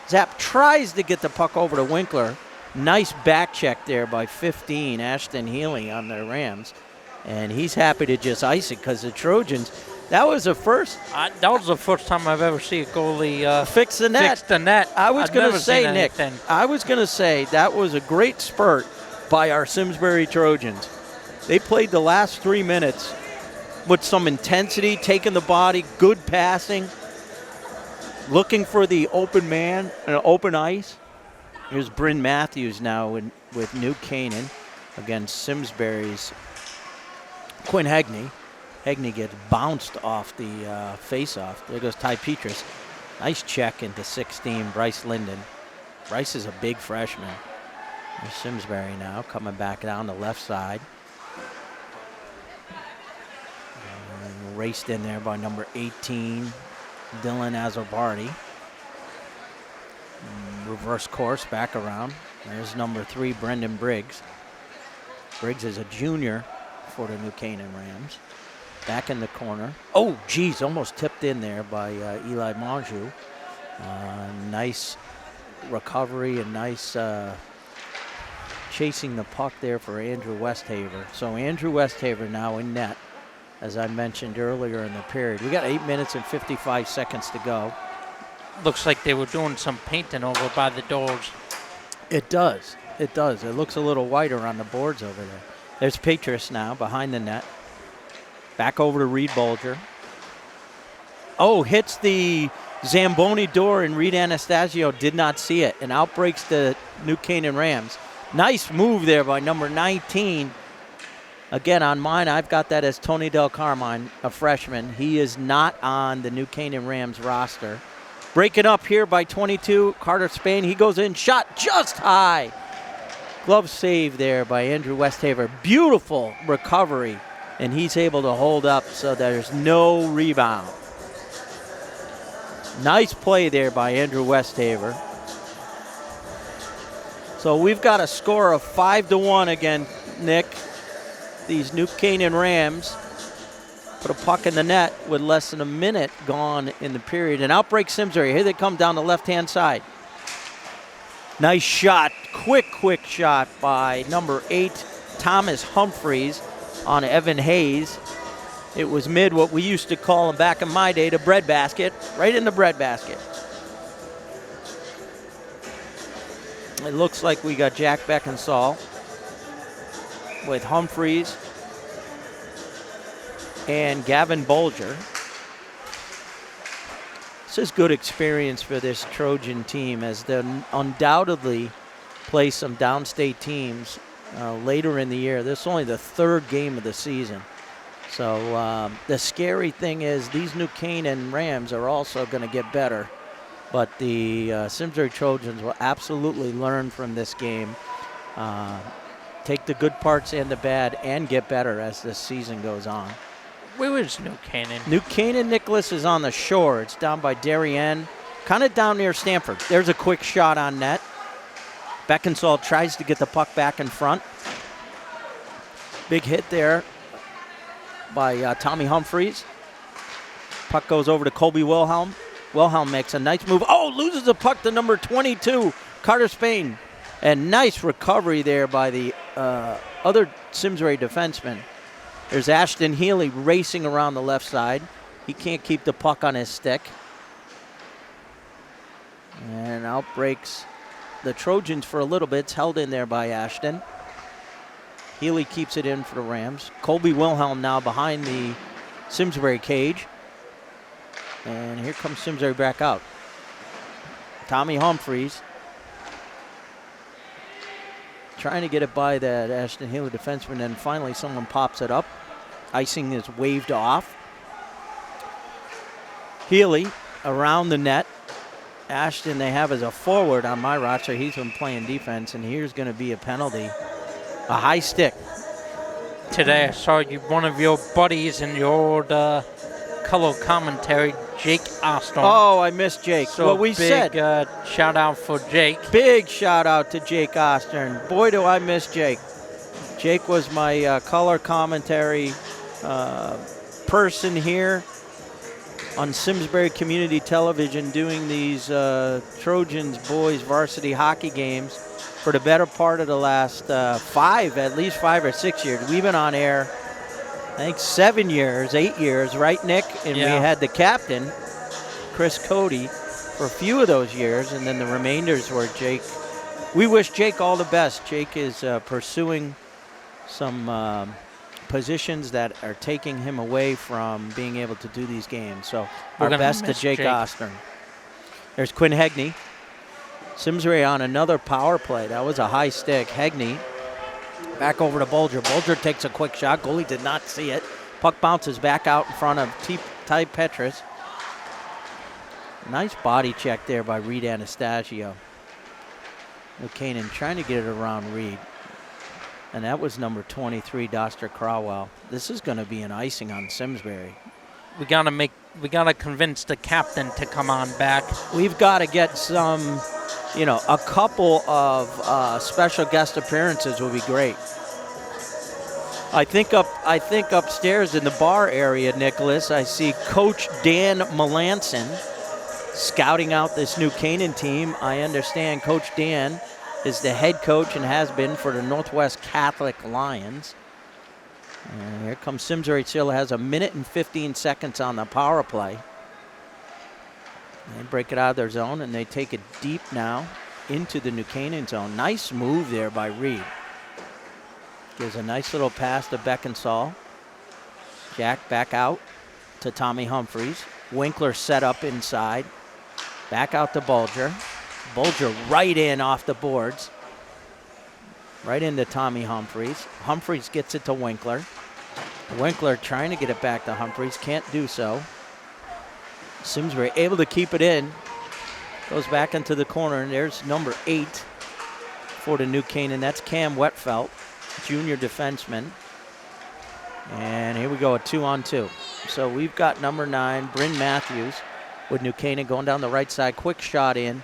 Zapp tries to get the puck over to Winkler. Nice back check there by 15, Ashton Healy on the Rams. And he's happy to just ice it because the Trojans, that was the first. That was the first time I've ever seen a goalie Fix the net. fix the net. I was I've going never to say, seen Nick, anything. I was going to say that was a great spurt by our Simsbury Trojans. They played the last 3 minutes with some intensity, taking the body, good passing, looking for the open man and open ice. Here's Bryn Matthews now with New Canaan against Simsbury's Quinn Hegney. Hegney gets bounced off the face-off. There goes Ty Petrus. Nice check into 16, Bryce Linden. Bryce is a big freshman. There's Simsbury now coming back down the left side. And raced in there by number 18, Dylan Azarbardi. Reverse course back around. There's number 3, Brendan Briggs. Briggs is a junior for the New Canaan Rams. Back in the corner. Oh, geez, almost tipped in there by Eli Monjou. Nice recovery and nice chasing the puck there for Andrew Westhaver. So Andrew Westhaver now in net, as I mentioned earlier in the period. We got 8 minutes and 55 seconds to go. Looks like they were doing some painting over by the doors. It does. It does. It looks a little whiter on the boards over there. There's Petrus now behind the net. Back over to Reed Bolger. Oh, hits the Zamboni door, and Reed Anastasio did not see it. And out breaks the New Canaan Rams. Nice move there by number 19. Again, on mine, I've got that as Tony Del Carmine, a freshman. He is not on the New Canaan Rams roster. Breaking up here by 22, Carter Spain. He goes in, shot just high. Glove save there by Andrew Westhaver. Beautiful recovery, and he's able to hold up so there's no rebound. Nice play there by Andrew Westhaver. So we've got a score of 5-1 again, Nick. These New Canaan Rams put a puck in the net with less than a minute gone in the period. And out breaks Simsbury. Here they come down the left-hand side. Nice shot, quick shot by number 8, Thomas Humphreys on Evan Hayes. It was mid, what we used to call him back in my day, the bread basket, right in the bread basket. It looks like we got Jack Beckinsale with Humphreys and Gavin Bolger. This is good experience for this Trojan team, as they undoubtedly play some downstate teams later in the year. This is only the 3rd game of the season. So the scary thing is these New Canaan Rams are also going to get better. But the Simsbury Trojans will absolutely learn from this game. Take the good parts and the bad and get better as this season goes on. Where is New Canaan? New Canaan, Nicholas, is on the shore. It's down by Darien, kind of down near Stanford. There's a quick shot on net. Beckinsale tries to get the puck back in front. Big hit there by Tommy Humphreys. Puck goes over to Colby Wilhelm. Wilhelm makes a nice move. Oh, loses the puck to number 22, Carter Spain. And nice recovery there by the other Simsbury defenseman. There's Ashton Healy racing around the left side. He can't keep the puck on his stick. And out breaks the Trojans for a little bit. It's held in there by Ashton. Healy keeps it in for the Rams. Colby Wilhelm now behind the Simsbury cage. And here comes Simsbury back out. Tommy Humphreys trying to get it by that Ashton Healy defenseman, and finally someone pops it up. Icing is waved off. Healy around the net. Ashton they have as a forward on my roster. He's been playing defense, and here's going to be a penalty. A high stick. Today I saw one of your buddies in your old color commentary, Jake Ostrom. Oh, I missed Jake. So what we big, said. Shout out for Jake. Big shout out to Jake Ostern. Boy, do I miss Jake. Jake was my color commentary person here on Simsbury Community Television doing these Trojans boys varsity hockey games for the better part of the last at least 5 or 6 years. We've been on air I think 7 years, 8 years, right, Nick? And Yeah. we had the captain, Chris Cody, for a few of those years, and then the remainders were Jake. We wish Jake all the best. Jake is pursuing some positions that are taking him away from being able to do these games. So We're our gonna best to miss Jake Jake. Ostern. There's Quinn Hegney. Simsbury on another power play. That was a high stick. Hegney back over to Bulger. Bulger takes a quick shot. Goalie did not see it. Puck bounces back out in front of Ty Petrus. Nice body check there by Reed Anastasio. Buchanan trying to get it around Reed. And that was number 23, Doster Crowell. This is going to be an icing on Simsbury. We gotta convince the captain to come on back. We've got to get some, a couple of special guest appearances would be great. I think upstairs in the bar area, Nicholas, I see Coach Dan Melanson scouting out this New Canaan team. I understand Coach Dan is the head coach and has been for the Northwest Catholic Lions. And here comes Simsbury. Still has a minute and 15 seconds on the power play. They break it out of their zone, and they take it deep now into the New Canaan zone. Nice move there by Reed. Gives a nice little pass to Beckinsale. Jack back out to Tommy Humphreys. Winkler set up inside. Back out to Bulger. Bulger right in off the boards. Right into Tommy Humphreys. Humphreys gets it to Winkler. Winkler trying to get it back to Humphreys. Can't do so. Simsbury able to keep it in. Goes back into the corner, and there's number 8 for the New Canaan. That's Cam Wetfeld, junior defenseman. And here we go, a 2-on-2. So we've got number 9, Bryn Matthews, with New Canaan going down the right side. Quick shot in.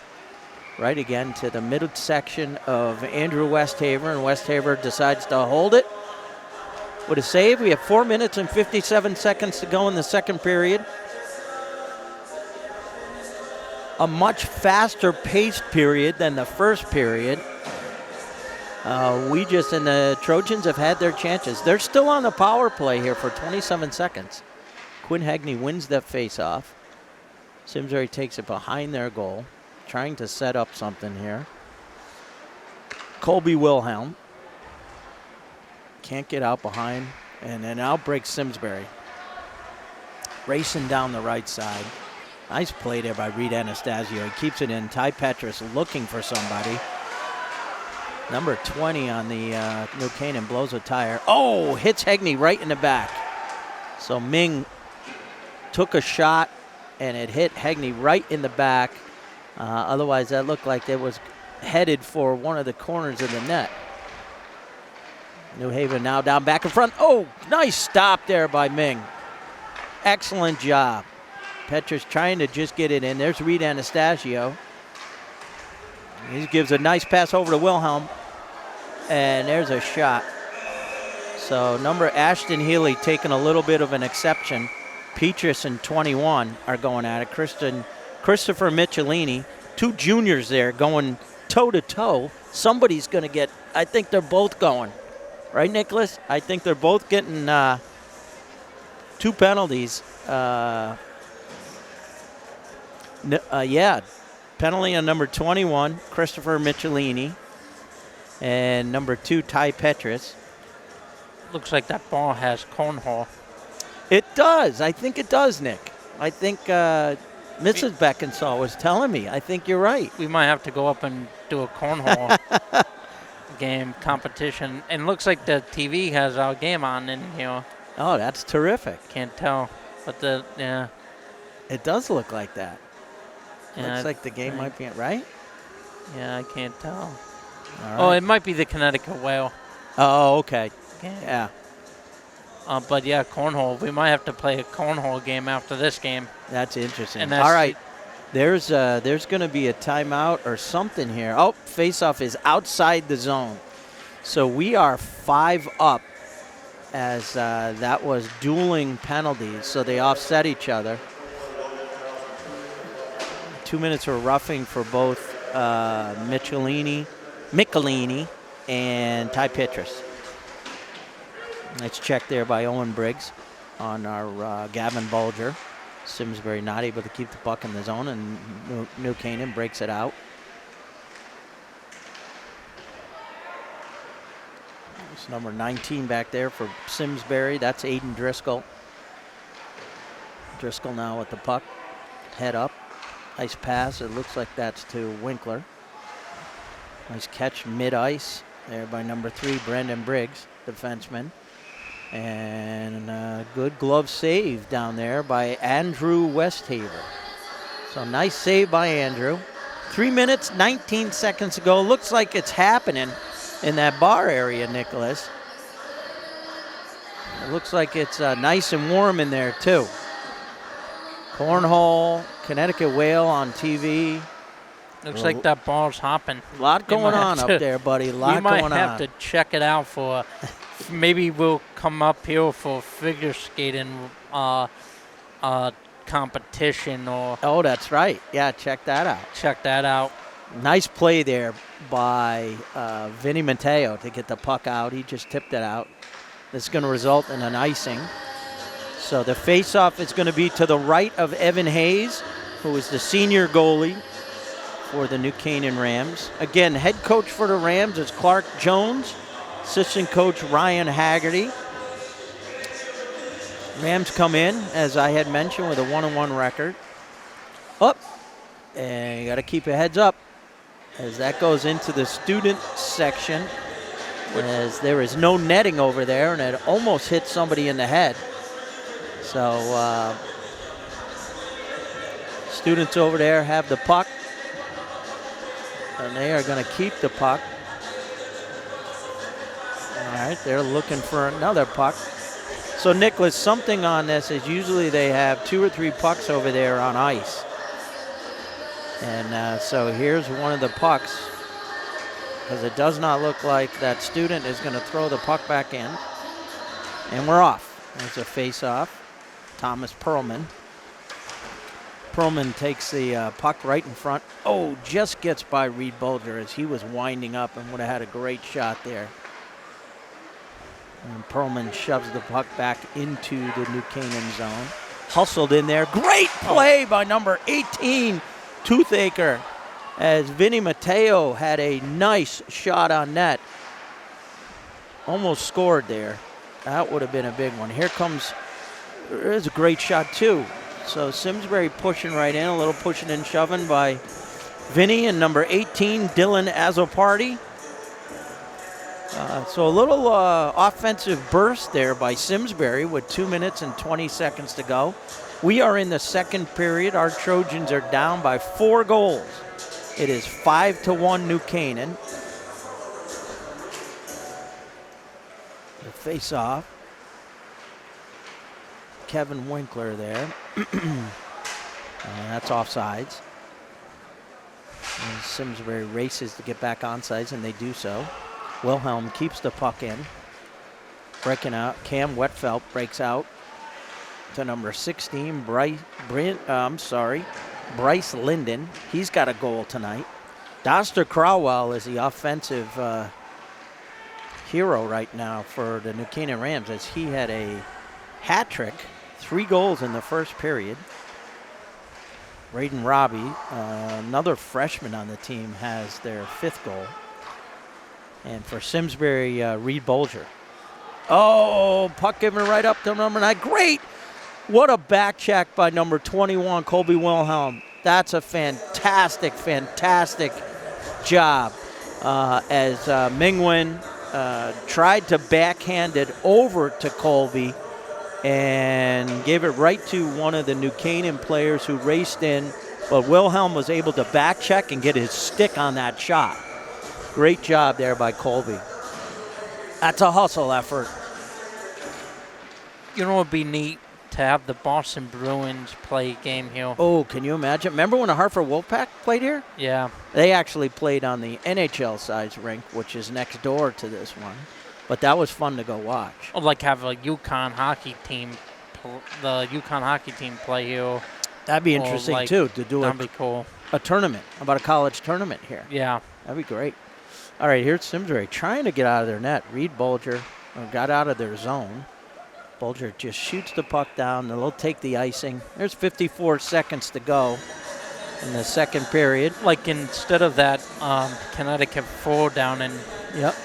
Right again to the middle section of Andrew Westhaver, and Westhaver decides to hold it with a save. We have 4 minutes and 57 seconds to go in the second period. A much faster paced period than the first period. And the Trojans have had their chances. They're still on the power play here for 27 seconds. Quinn Hegney wins that face-off. Simsbury takes it behind their goal, trying to set up something here. Colby Wilhelm can't get out behind, and then out breaks Simsbury. Racing down the right side. Nice play there by Reed Anastasio. He keeps it in. Ty Petrus looking for somebody. Number 20 on the New Canaan blows a tire. Oh, hits Hegney right in the back. So Ming took a shot, and it hit Hegney right in the back. Otherwise, that looked like it was headed for one of the corners of the net. New Haven now down back in front. Oh, nice stop there by Ming. Excellent job. Petrus trying to just get it in. There's Reed Anastasio. He gives a nice pass over to Wilhelm. And there's a shot. So number Ashton Healy taking a little bit of an exception. Petrus and 21 are going at it. Christopher Michelini, 2 juniors there going toe-to-toe. Somebody's going to get, I think they're both going. Right, Nicholas? I think they're both getting 2 penalties. Penalty on number 21, Christopher Michelini, and number 2, Ty Petrus. Looks like that ball has cornhole. It does. I think it does, Nick. I think Mrs. Beckinsale was telling me. I think you're right. We might have to go up and do a cornhole game competition. And looks like the TV has our game on in here. Oh, that's terrific. Can't tell, but It does look like that. Yeah, Looks like the game might be right. Yeah, I can't tell. All right. Oh, it might be the Connecticut Whale. Oh, okay. Game. Yeah. But yeah, cornhole. We might have to play a cornhole game after this game. That's interesting. And that's all right. There's going to be a timeout or something here. Oh, faceoff is outside the zone. So we are 5 up as that was dueling penalties. So they offset each other. 2 minutes of roughing for both Michelini and Ty Petrus. Nice check there by Owen Briggs on our Gavin Bulger. Simsbury not able to keep the puck in the zone, and New Canaan breaks it out. It's number 19 back there for Simsbury. That's Aiden Driscoll. Driscoll now with the puck. Head up. Nice pass. It looks like that's to Winkler. Nice catch mid-ice there by number 3, Brendan Briggs, defenseman. And a good glove save down there by Andrew Westhaver. So nice save by Andrew. 3 minutes, 19 seconds to go. Looks like it's happening in that bar area, Nicholas. It looks like it's nice and warm in there, too. Cornhole, Connecticut Whale on TV. Looks like that ball's hopping. A lot going on up there, buddy. A lot going on. We might have to check it out for. Maybe we'll come up here for figure skating competition or. Oh, that's right. Yeah, check that out. Check that out. Nice play there by Vinny Mateo to get the puck out. He just tipped it out. This is going to result in an icing. So the face-off is going to be to the right of Evan Hayes, who is the senior goalie for the New Canaan Rams. Again, head coach for the Rams is Clark Jones. Assistant coach Ryan Haggerty. Rams come in, as I had mentioned, with a 1-1 record. Up. And you got to keep your heads up as that goes into the student section, as there is no netting over there, and it almost hit somebody in the head. So students over there have the puck, and they are going to keep the puck. All right, they're looking for another puck. So, Nicholas, something on this is usually they have 2 or 3 pucks over there on ice. And so here's one of the pucks, because it does not look like that student is going to throw the puck back in. And we're off. There's a face-off. Thomas Perlman. Perlman takes the puck right in front. Oh, just gets by Reed Bulger as he was winding up and would have had a great shot there. And Perlman shoves the puck back into the New Canaan zone. Hustled in there. Great play by number 18, Toothaker, as Vinny Mateo had a nice shot on net. Almost scored there. That would have been a big one. Here comes, there's a great shot too. So Simsbury pushing right in, a little pushing and shoving by Vinny and number 18, Dylan Azopardi. So a little offensive burst there by Simsbury with 2 minutes and 20 seconds to go. We are in the second period. Our Trojans are down by 4 goals. It is 5-1 New Canaan. The face-off. Kevin Winkler there. That's offsides. And Simsbury races to get back onsides, and they do so. Wilhelm keeps the puck in. Breaking out. Cam Wetfeld breaks out to number 16, Bryce Linden. He's got a goal tonight. Doster Crowell is the offensive hero right now for the New Canaan Rams, as he had a hat trick, 3 goals in the first period. Braden Robbie, another freshman on the team, has their 5th goal. And for Simsbury, Reed Bulger. Oh, puck given right up to number 9. Great! What a back check by number 21, Colby Wilhelm. That's a fantastic, fantastic job. As Mingwen tried to backhand it over to Colby and gave it right to one of the New Canaan players who raced in, but Wilhelm was able to back check and get his stick on that shot. Great job there by Colby. That's a hustle effort. You know what would be neat? To have the Boston Bruins play a game here. Oh, can you imagine? Remember when the Hartford Wolfpack played here? Yeah. They actually played on the NHL-sized rink, which is next door to this one. But that was fun to go watch. Or like have a UConn hockey team, the UConn hockey team play here. That'd be interesting, like, too, to do that'd be cool. A tournament, about a college tournament here. Yeah. That'd be great. All right, here's Simsbury trying to get out of their net. Reed Bulger or got out of their zone. Bulger just shoots the puck down. They'll take the icing. There's 54 seconds to go in the second period. Like instead of that, Connecticut 4 down in. Yep.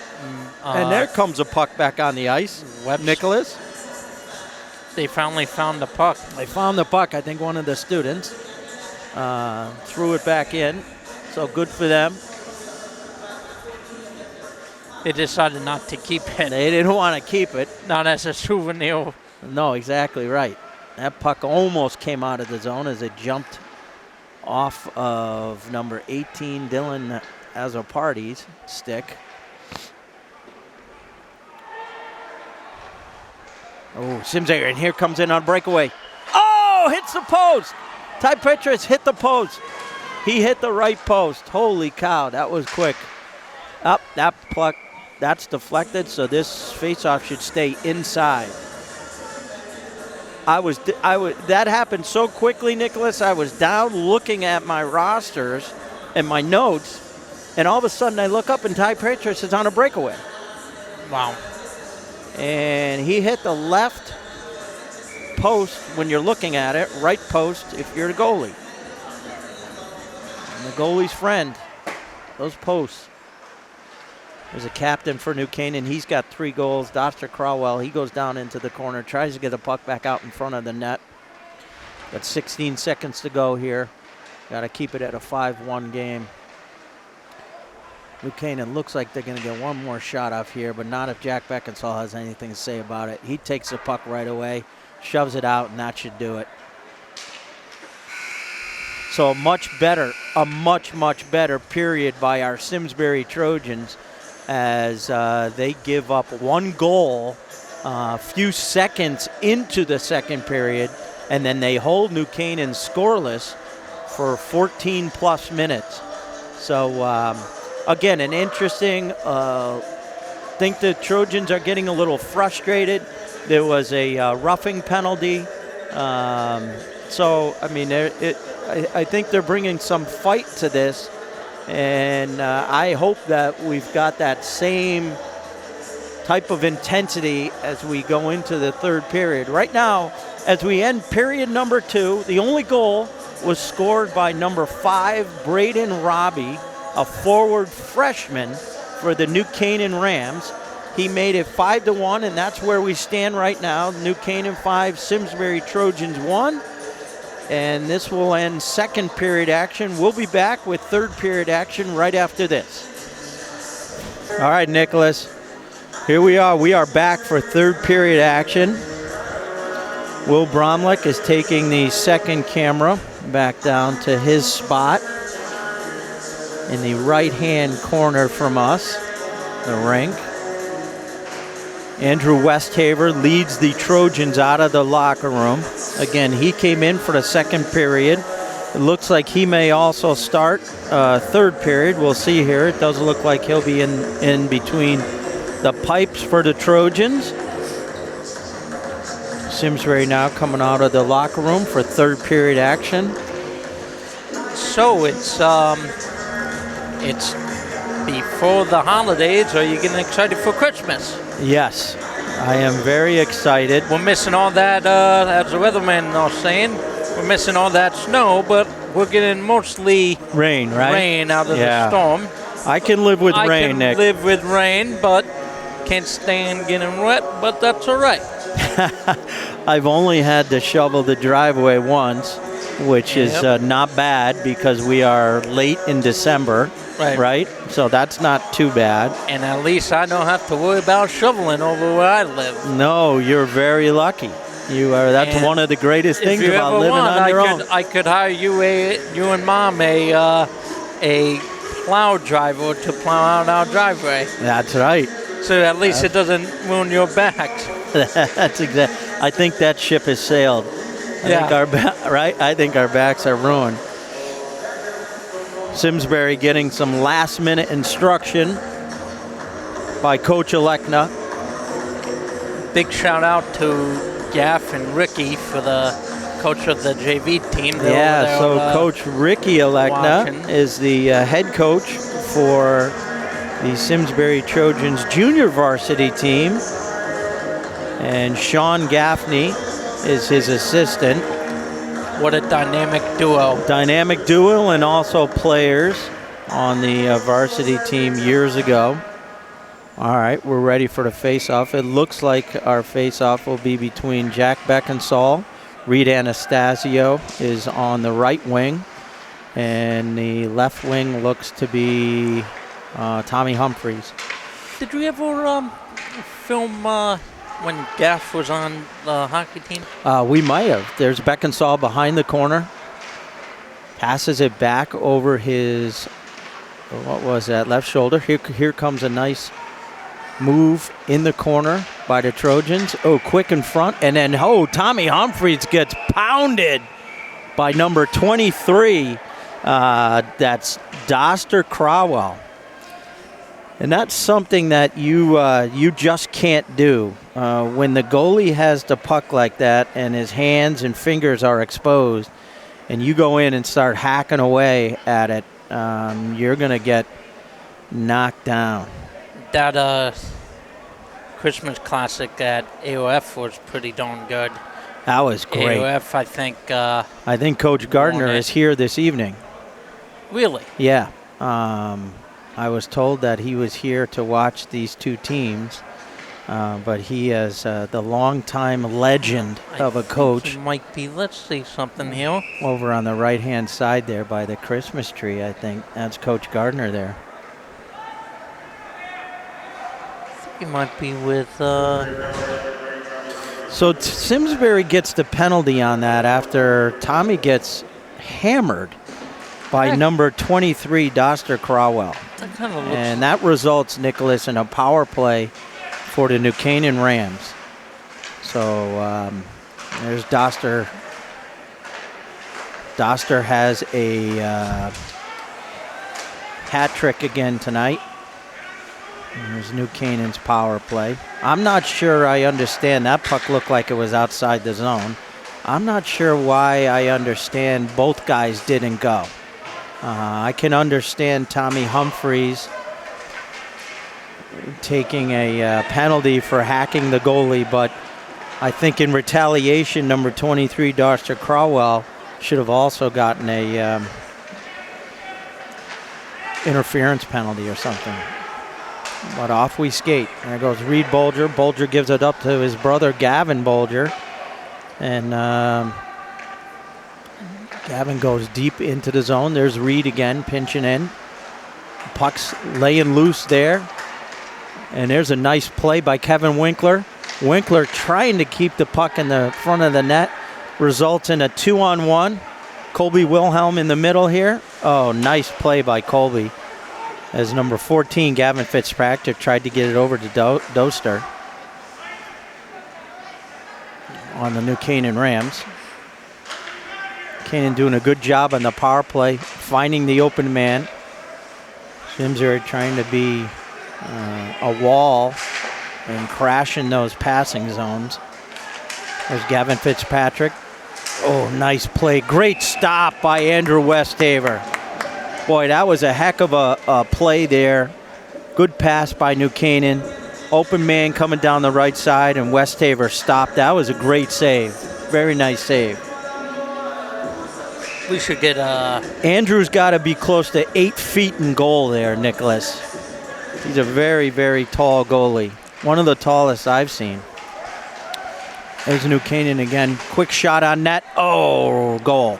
And there comes a puck back on the ice. Nicholas. They finally found the puck. They found the puck. I think one of the students threw it back in. So good for them. They decided not to keep it. They didn't want to keep it. Not as a souvenir. No, exactly right. That puck almost came out of the zone as it jumped off of number 18, Dylan Azopardi's stick. Oh, Simsbury, and here comes in on breakaway. Oh, hits the post. Ty Petrus hit the post. He hit the right post. Holy cow, that was quick. Up, that puck, that's deflected, so this faceoff should stay inside. That happened so quickly, Nicholas. I was down looking at my rosters and my notes, and all of a sudden I look up and Ty Petrus is on a breakaway. Wow. And he hit the left post when you're looking at it, right post if you're the goalie. And the goalie's friend, those posts. There's a captain for New Canaan. He's got 3 goals. Dr. Crowell, he goes down into the corner, tries to get the puck back out in front of the net. Got 16 seconds to go here. Got to keep it at a 5-1 game. New Canaan looks like they're going to get one more shot off here, but not if Jack Beckinsale has anything to say about it. He takes the puck right away, shoves it out, and that should do it. So a much, much better period by our Simsbury Trojans as they give up 1 goal a few seconds into the second period, and then they hold New Canaan scoreless for 14-plus minutes. So, again, an interesting, think the Trojans are getting a little frustrated. There was a roughing penalty. So, I mean, I think they're bringing some fight to this. And I hope that we've got that same type of intensity as we go into the third period. Right now, as we end period number 2, the only goal was scored by number 5, Braden Robbie, a forward freshman for the New Canaan Rams. He made it 5-1, and that's where we stand right now. New Canaan 5, Simsbury Trojans 1. And this will end second period action. We'll be back with third period action right after this. All right, Nicholas. Here we are. We are back for third period action. Will Bromlick is taking the second camera back down to his spot in the right-hand corner from us, the rink. Andrew Westhaver leads the Trojans out of the locker room. Again, he came in for the second period. It looks like he may also start third period. We'll see here. It does look like he'll be in between the pipes for the Trojans. Simsbury now coming out of the locker room for third period action. So it's before the holidays. Are you getting excited for Christmas? Yes, I am very excited. We're missing all that, as the weatherman was saying, we're missing all that snow, but we're getting mostly rain, right? Rain out of the storm. I can live with rain, Nick. I can live with rain, but can't stand getting wet, but that's all right. I've only had to shovel the driveway once, which is not bad because we are late in December. Right? So that's not too bad. And at least I don't have to worry about shoveling over where I live. No, you're very lucky. You are. That's one of the greatest things about living on your own. I could hire you and Mom a plow driver to plow out our driveway. That's right. So at least it doesn't ruin your back. That's exactly. I think that ship has sailed. I think our backs are ruined. Simsbury getting some last-minute instruction by Coach Alekna. Big shout-out to Gaff and Ricky for the coach of the JV team. Coach Ricky Alekna is the head coach for the Simsbury Trojans junior varsity team. and Sean Gaffney is his assistant. What a dynamic duo. Dynamic duo, and also players on the varsity team years ago. All right, we're ready for the face-off. It looks like our face-off will be between Jack Beckinsale. Reed Anastasio is on the right wing, and the left wing looks to be Tommy Humphreys. Did we ever film when Gaff was on the hockey team? We might have. There's Beckinsale behind the corner. Passes it back over his, what was that, left shoulder. Here comes a nice move in the corner by the Trojans. Oh, quick in front. And then, Tommy Humphreys gets pounded by number 23. That's Doster Crowell. And that's something that you just can't do. When the goalie has the puck like that and his hands and fingers are exposed and you go in and start hacking away at it, you're going to get knocked down. That Christmas classic at AOF was pretty darn good. That was great. AOF, I think Coach Gardner is here this evening. Really? Yeah. I was told that he was here to watch these two teams, but he is the longtime legend of a coach. He might be. Let's see something here. Over on the right-hand side there by the Christmas tree, I think. That's Coach Gardner there. He might be with... So Simsbury gets the penalty on that after Tommy gets hammered by number 23, Doster Crowell. That kind of looks... And that results, Nicholas, in a power play for the New Canaan Rams. So there's Doster. Doster has a hat trick again tonight. And there's New Canaan's power play. I'm not sure I understand. That puck looked like it was outside the zone. I'm not sure why I understand both guys didn't go. I can understand Tommy Humphreys taking a penalty for hacking the goalie, but I think in retaliation, number 23, Doster Crowell, should have also gotten a interference penalty or something. But off we skate. There goes Reed Bolger. Bolger gives it up to his brother, Gavin Bolger. And Gavin goes deep into the zone. There's Reed again, pinching in. Puck's laying loose there. And there's a nice play by Kevin Winkler. Winkler trying to keep the puck in the front of the net. Results in a 2-on-1. Colby Wilhelm in the middle here. Oh, nice play by Colby. As number 14, Gavin Fitzpatrick, tried to get it over to Doster on the New Canaan Rams. Canaan doing a good job on the power play, finding the open man. Simsbury trying to be a wall and crashing those passing zones. There's Gavin Fitzpatrick. Oh, nice play. Great stop by Andrew Westhaver. Boy, that was a heck of a play there. Good pass by New Canaan. Open man coming down the right side, and Westhaver stopped. That was a great save. Very nice save. We should get Andrew's got to be close to 8 feet in goal there, Nicholas. He's a very, very tall goalie. One of the tallest I've seen. There's New Canaan again. Quick shot on net. Oh, goal.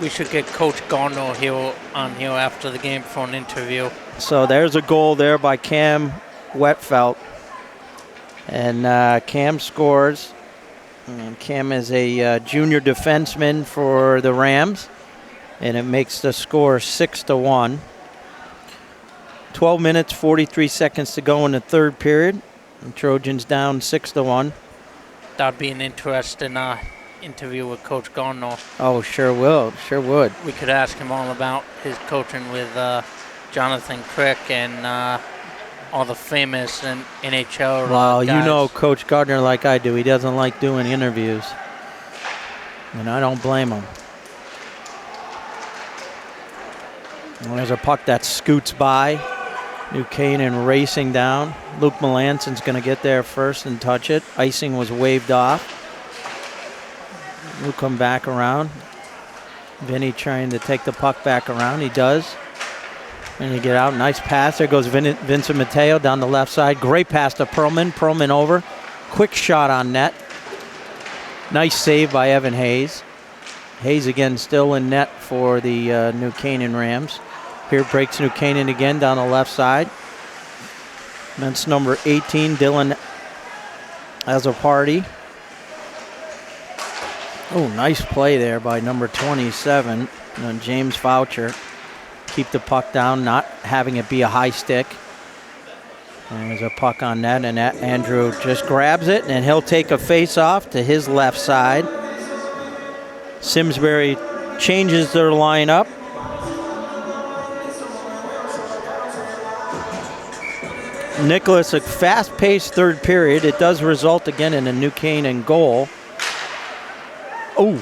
We should get Coach Gardner here on here after the game for an interview. So there's a goal there by Cam Wetfelt. And Cam scores. And Cam is a junior defenseman for the Rams. And it makes the score 6-1. 12 minutes, 43 seconds to go in the third period. And Trojans down 6-1. That'd be an interesting interview with Coach Gardner. Oh, sure will. Sure would. We could ask him all about his coaching with Jonathan Crick and all the famous NHL Well, guys. you know Coach Gardner like I do. He doesn't like doing interviews. And I don't blame him. And there's a puck that scoots by. New Canaan racing down. Luke Melanson's going to get there first and touch it. Icing was waved off. We'll come back around. Vinny trying to take the puck back around. He does. And you get out. Nice pass. There goes Vincent Mateo down the left side. Great pass to Perlman. Perlman over. Quick shot on net. Nice save by Evan Hayes. Hayes again still in net for the New Canaan Rams. Here breaks New Canaan again down the left side. That's number 18, Dylan Azzopardi. Oh, nice play there by number 27, James Foucher. Keep the puck down, not having it be a high stick. And there's a puck on net, and Andrew just grabs it, and he'll take a face-off to his left side. Simsbury changes their lineup. Nicholas, a fast-paced third period. It does result again in a New Canaan goal. Oh,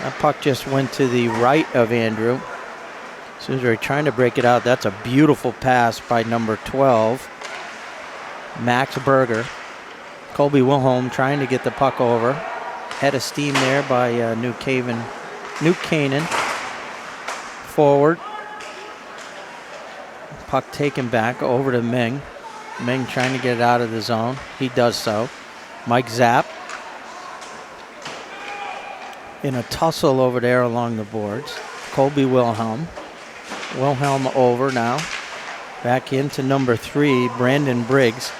that puck just went to the right of Andrew. Simsbury trying to break it out. That's a beautiful pass by number 12, Max Berger. Colby Wilhelm trying to get the puck over. Head of steam there by New Canaan. Forward. Puck taken back over to Ming. Ming trying to get it out of the zone. He does so. Mike Zapp in a tussle over there along the boards. Colby Wilhelm. Wilhelm over now. Back into number 3, Brandon Briggs.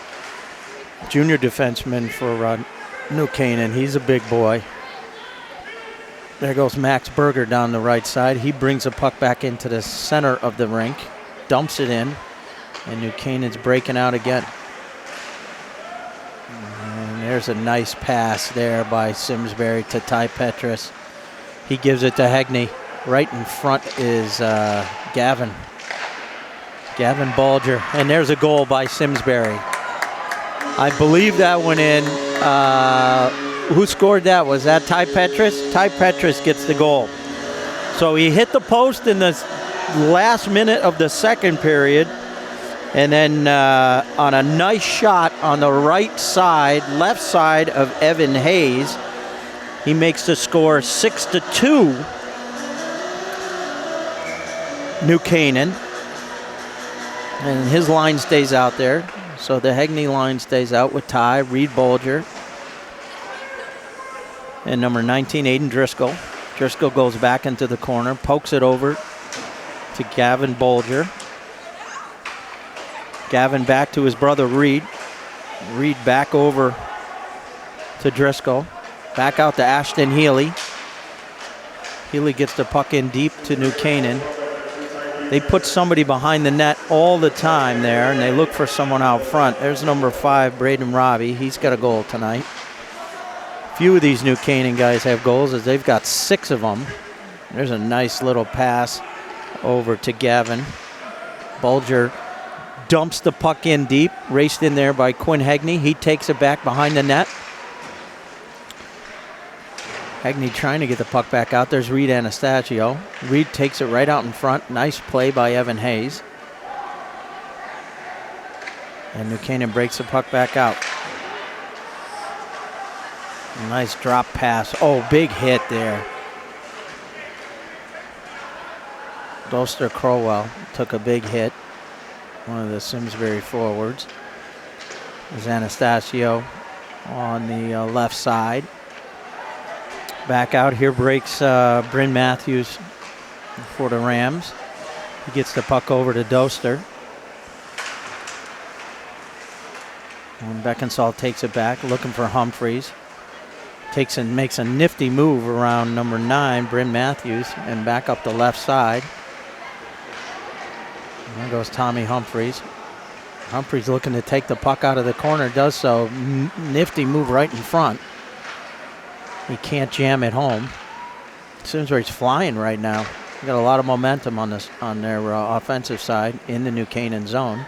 Junior defenseman for New Canaan. He's a big boy. There goes Max Berger down the right side. He brings the puck back into the center of the rink. Dumps it in, and New Canaan's breaking out again. And there's a nice pass there by Simsbury to Ty Petrus. He gives it to Hegney. Right in front is Gavin Bulger, and there's a goal by Simsbury. I believe that went in. Who scored that? Was that Ty Petrus? Ty Petrus gets the goal. So he hit the post in the last minute of the second period, and then on a nice shot on the right side, left side of Evan Hayes, he makes the score 6-2. New Canaan, and his line stays out there. So the Hegney line stays out with Ty, Reed Bolger, and number 19, Aiden Driscoll. Driscoll goes back into the corner, pokes it over to Gavin Bolger. Gavin back to his brother Reed. Reed back over to Driscoll. Back out to Ashton Healy. Healy gets the puck in deep to New Canaan. They put somebody behind the net all the time there, and they look for someone out front. There's number 5, Braden Robbie. He's got a goal tonight. Few of these New Canaan guys have goals, as they've got 6 of them. There's a nice little pass over to Gavin. Bulger dumps the puck in deep, raced in there by Quinn Hegney. He takes it back behind the net. Hegney trying to get the puck back out. There's Reed Anastasio. Reed takes it right out in front. Nice play by Evan Hayes. And New Canaan breaks the puck back out. Nice drop pass. Oh, big hit there. Doster Crowell took a big hit. One of the Simsbury forwards. There's Anastasio on the left side. Back out here breaks Bryn Matthews for the Rams. He gets the puck over to Doster. And Beckinsale takes it back, looking for Humphreys. Takes and makes a nifty move around number 9, Bryn Matthews, and back up the left side. And there goes Tommy Humphreys. Humphreys looking to take the puck out of the corner, does so. Nifty move right in front. He can't jam it home. Simsbury's flying right now. They got a lot of momentum on their offensive side in the New Canaan zone.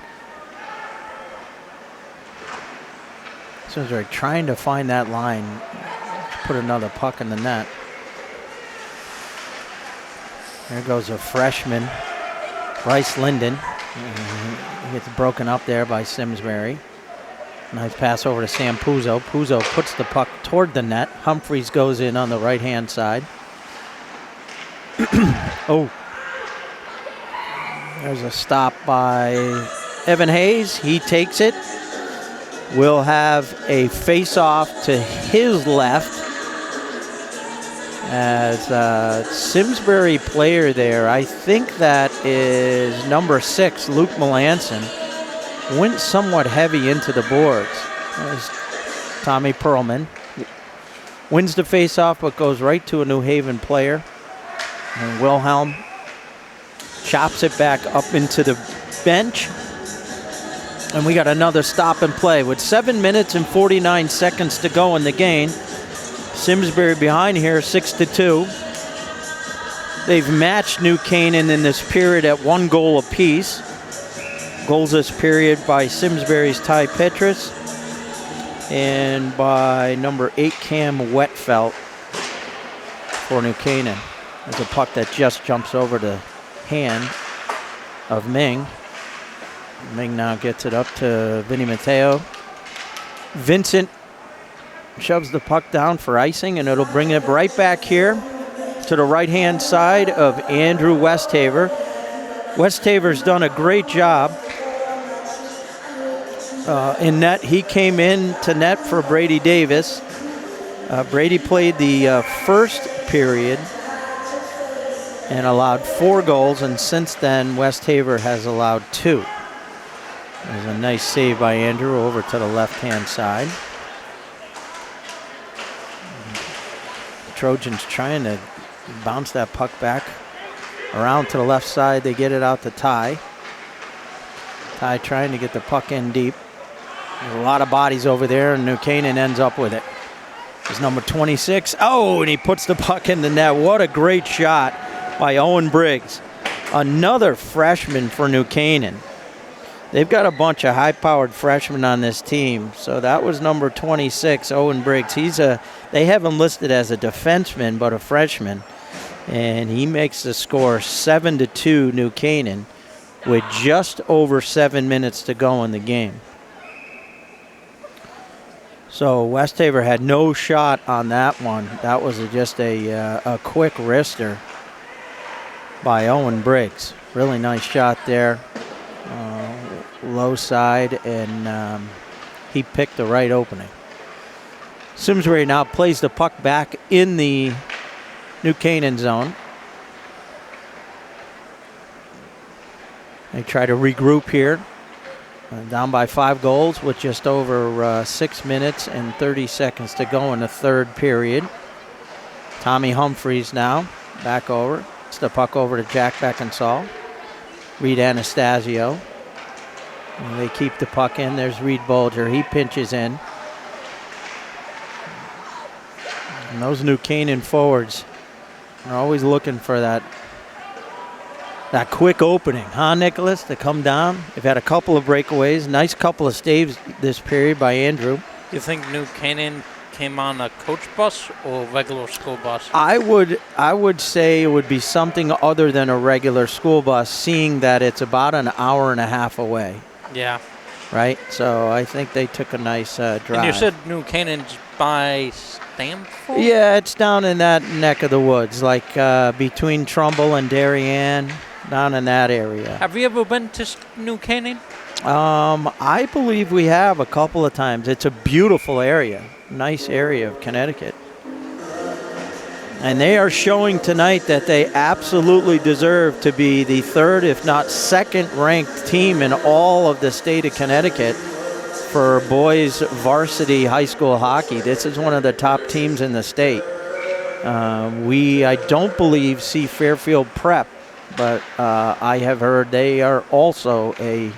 Simsbury trying to find that line, put another puck in the net. There goes a freshman, Bryce Linden. He gets broken up there by Simsbury. Nice pass over to Sam Puzo. Puzo puts the puck toward the net. Humphreys goes in on the right-hand side. Oh. There's a stop by Evan Hayes. He takes it. We'll have a face-off to his left. As a Simsbury player there, I think that is number 6, Luke Melanson, went somewhat heavy into the boards. There's Tommy Perlman. Wins the face-off, but goes right to a New Haven player. And Wilhelm chops it back up into the bench. And we got another stop and play with 7 minutes and 49 seconds to go in the game. Simsbury behind here, 6-2. They've matched New Canaan in this period at 1 goal apiece. Goals this period by Simsbury's Ty Petrus and by number 8 Cam Wetfelt for New Canaan. There's a puck that just jumps over the hand of Ming. Ming now gets it up to Vinny Matteo. Vincent shoves the puck down for icing, and it'll bring it right back here to the right-hand side of Andrew Westhaver. Westhaver's done a great job in net. He came in to net for Brady Davis. Brady played the first period and allowed 4 goals, and since then Westhaver has allowed 2. There's a nice save by Andrew over to the left-hand side. Trojans trying to bounce that puck back around to the left side. They get it out to Ty. Ty trying to get the puck in deep. There's a lot of bodies over there, and New Canaan ends up with it. It's number 26. Oh, and he puts the puck in the net. What a great shot by Owen Briggs. Another freshman for New Canaan. They've got a bunch of high-powered freshmen on this team. So that was number 26, Owen Briggs. They have him listed as a defenseman, but a freshman. And he makes the score 7-2 New Canaan with just over 7 minutes to go in the game. So Westhaver had no shot on that one. That was just a quick wrister by Owen Briggs. Really nice shot there. Low side, and he picked the right opening. Simsbury now plays the puck back in the New Canaan zone. They try to regroup here. Down by 5 goals with just over 6 minutes and 30 seconds to go in the third period. Tommy Humphreys now back over. It's the puck over to Jack Beckinsale. Reed Anastasio. And they keep the puck in. There's Reed Bolger. He pinches in. And those New Canaan forwards are always looking for that quick opening, huh, Nicholas, to come down. They've had a couple of breakaways. Nice couple of staves this period by Andrew. You think New Canaan came on a coach bus or regular school bus? I would say it would be something other than a regular school bus, seeing that it's about an hour and a half away. Yeah. Right? So I think they took a nice drive. And you said New Canaan's by Stamford? Yeah, it's down in that neck of the woods, like between Trumbull and Darien, down in that area. Have you ever been to New Canaan? I believe we have a couple of times. It's a beautiful area, nice area of Connecticut. And they are showing tonight that they absolutely deserve to be the 3rd, if not 2nd ranked team in all of the state of Connecticut for boys varsity high school hockey. This is one of the top teams in the state. I don't believe see Fairfield Prep, but I have heard they are also a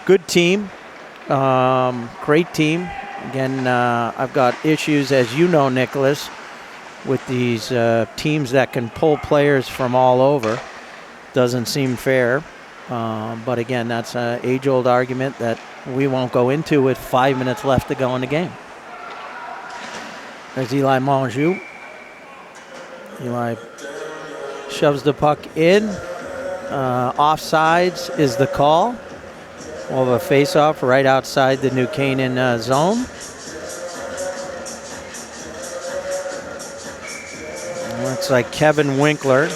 good team, great team. Again, I've got issues, as you know, Nicholas, with these teams that can pull players from all over. Doesn't seem fair. But again, that's an age-old argument that we won't go into with 5 minutes left to go in the game. There's Eli Monjou. Eli shoves the puck in. Offsides is the call. We'll have a face-off right outside the New Canaan zone. Looks like Kevin Winkler.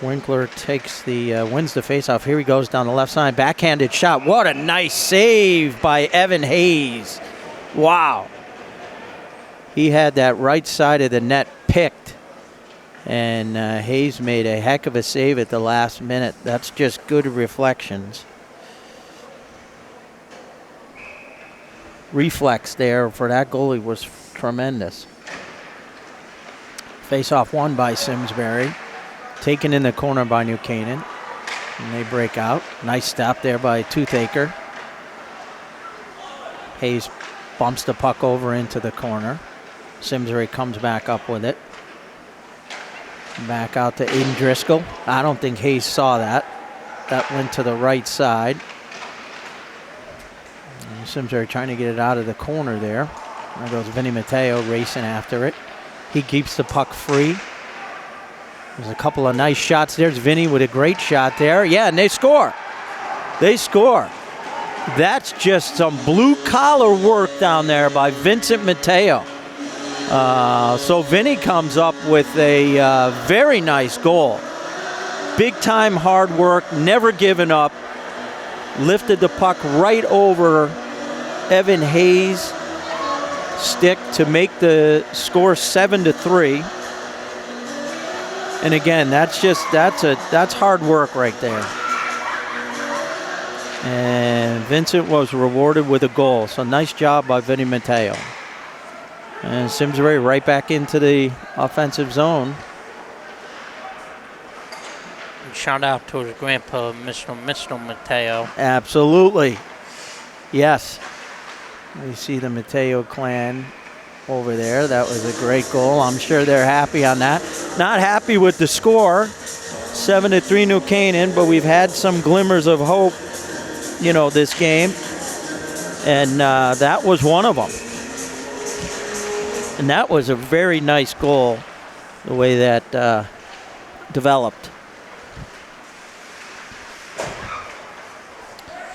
Winkler takes the wins the face-off. Here he goes down the left side. Backhanded shot. What a nice save by Evan Hayes. Wow. He had that right side of the net picked. And Hayes made a heck of a save at the last minute. That's just good reflections. Reflex there for that goalie was tremendous. Face-off won by Simsbury. Taken in the corner by New Canaan. And they break out. Nice stop there by Toothaker. Hayes bumps the puck over into the corner. Simsbury comes back up with it. Back out to Aiden Driscoll. I don't think Hayes saw that. That went to the right side. And Simsbury trying to get it out of the corner there. There goes Vinny Matteo racing after it. He keeps the puck free. There's a couple of nice shots. There's Vinny with a great shot there. Yeah, and they score. They score. That's just some blue-collar work down there by Vincent Matteo. So Vinny comes up with a very nice goal. Big-time hard work, never given up. Lifted the puck right over Evan Hayes' stick to make the score 7-3. And again, that's hard work right there. And Vincent was rewarded with a goal. So nice job by Vinny Matteo. And Simsbury right back into the offensive zone. Shout out to his grandpa, Mr. Matteo. Absolutely. Yes. We see the Matteo clan over there. That was a great goal. I'm sure they're happy on that. Not happy with the score. 7-3 New Canaan, but we've had some glimmers of hope, this game. And that was one of them. And that was a very nice goal, the way that developed.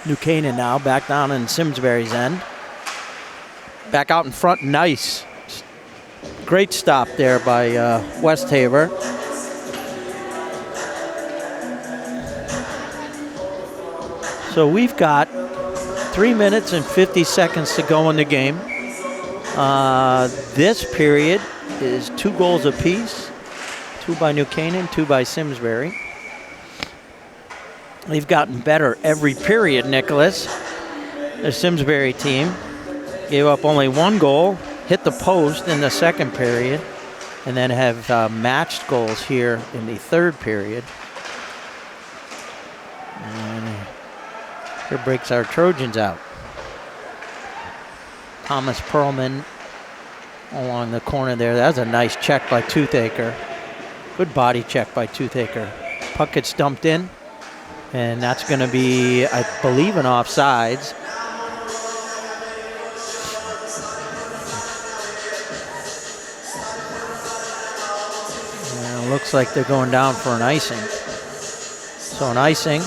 New Canaan now back down in Simsbury's end. Back out in front, nice. Great stop there by Westhaver. So we've got 3 minutes and 50 seconds to go in the game. This period is 2 goals apiece. 2 by New Canaan, 2 by Simsbury. They've gotten better every period, Nicholas. The Simsbury team gave up only 1 goal, hit the post in the second period, and then have matched goals here in the third period. And here breaks our Trojans out. Thomas Perlman along the corner there. That was a nice check by Toothaker. Good body check by Toothaker. Puck gets dumped in, and that's going to be, I believe, an offsides. And it looks like they're going down for an icing. So an icing.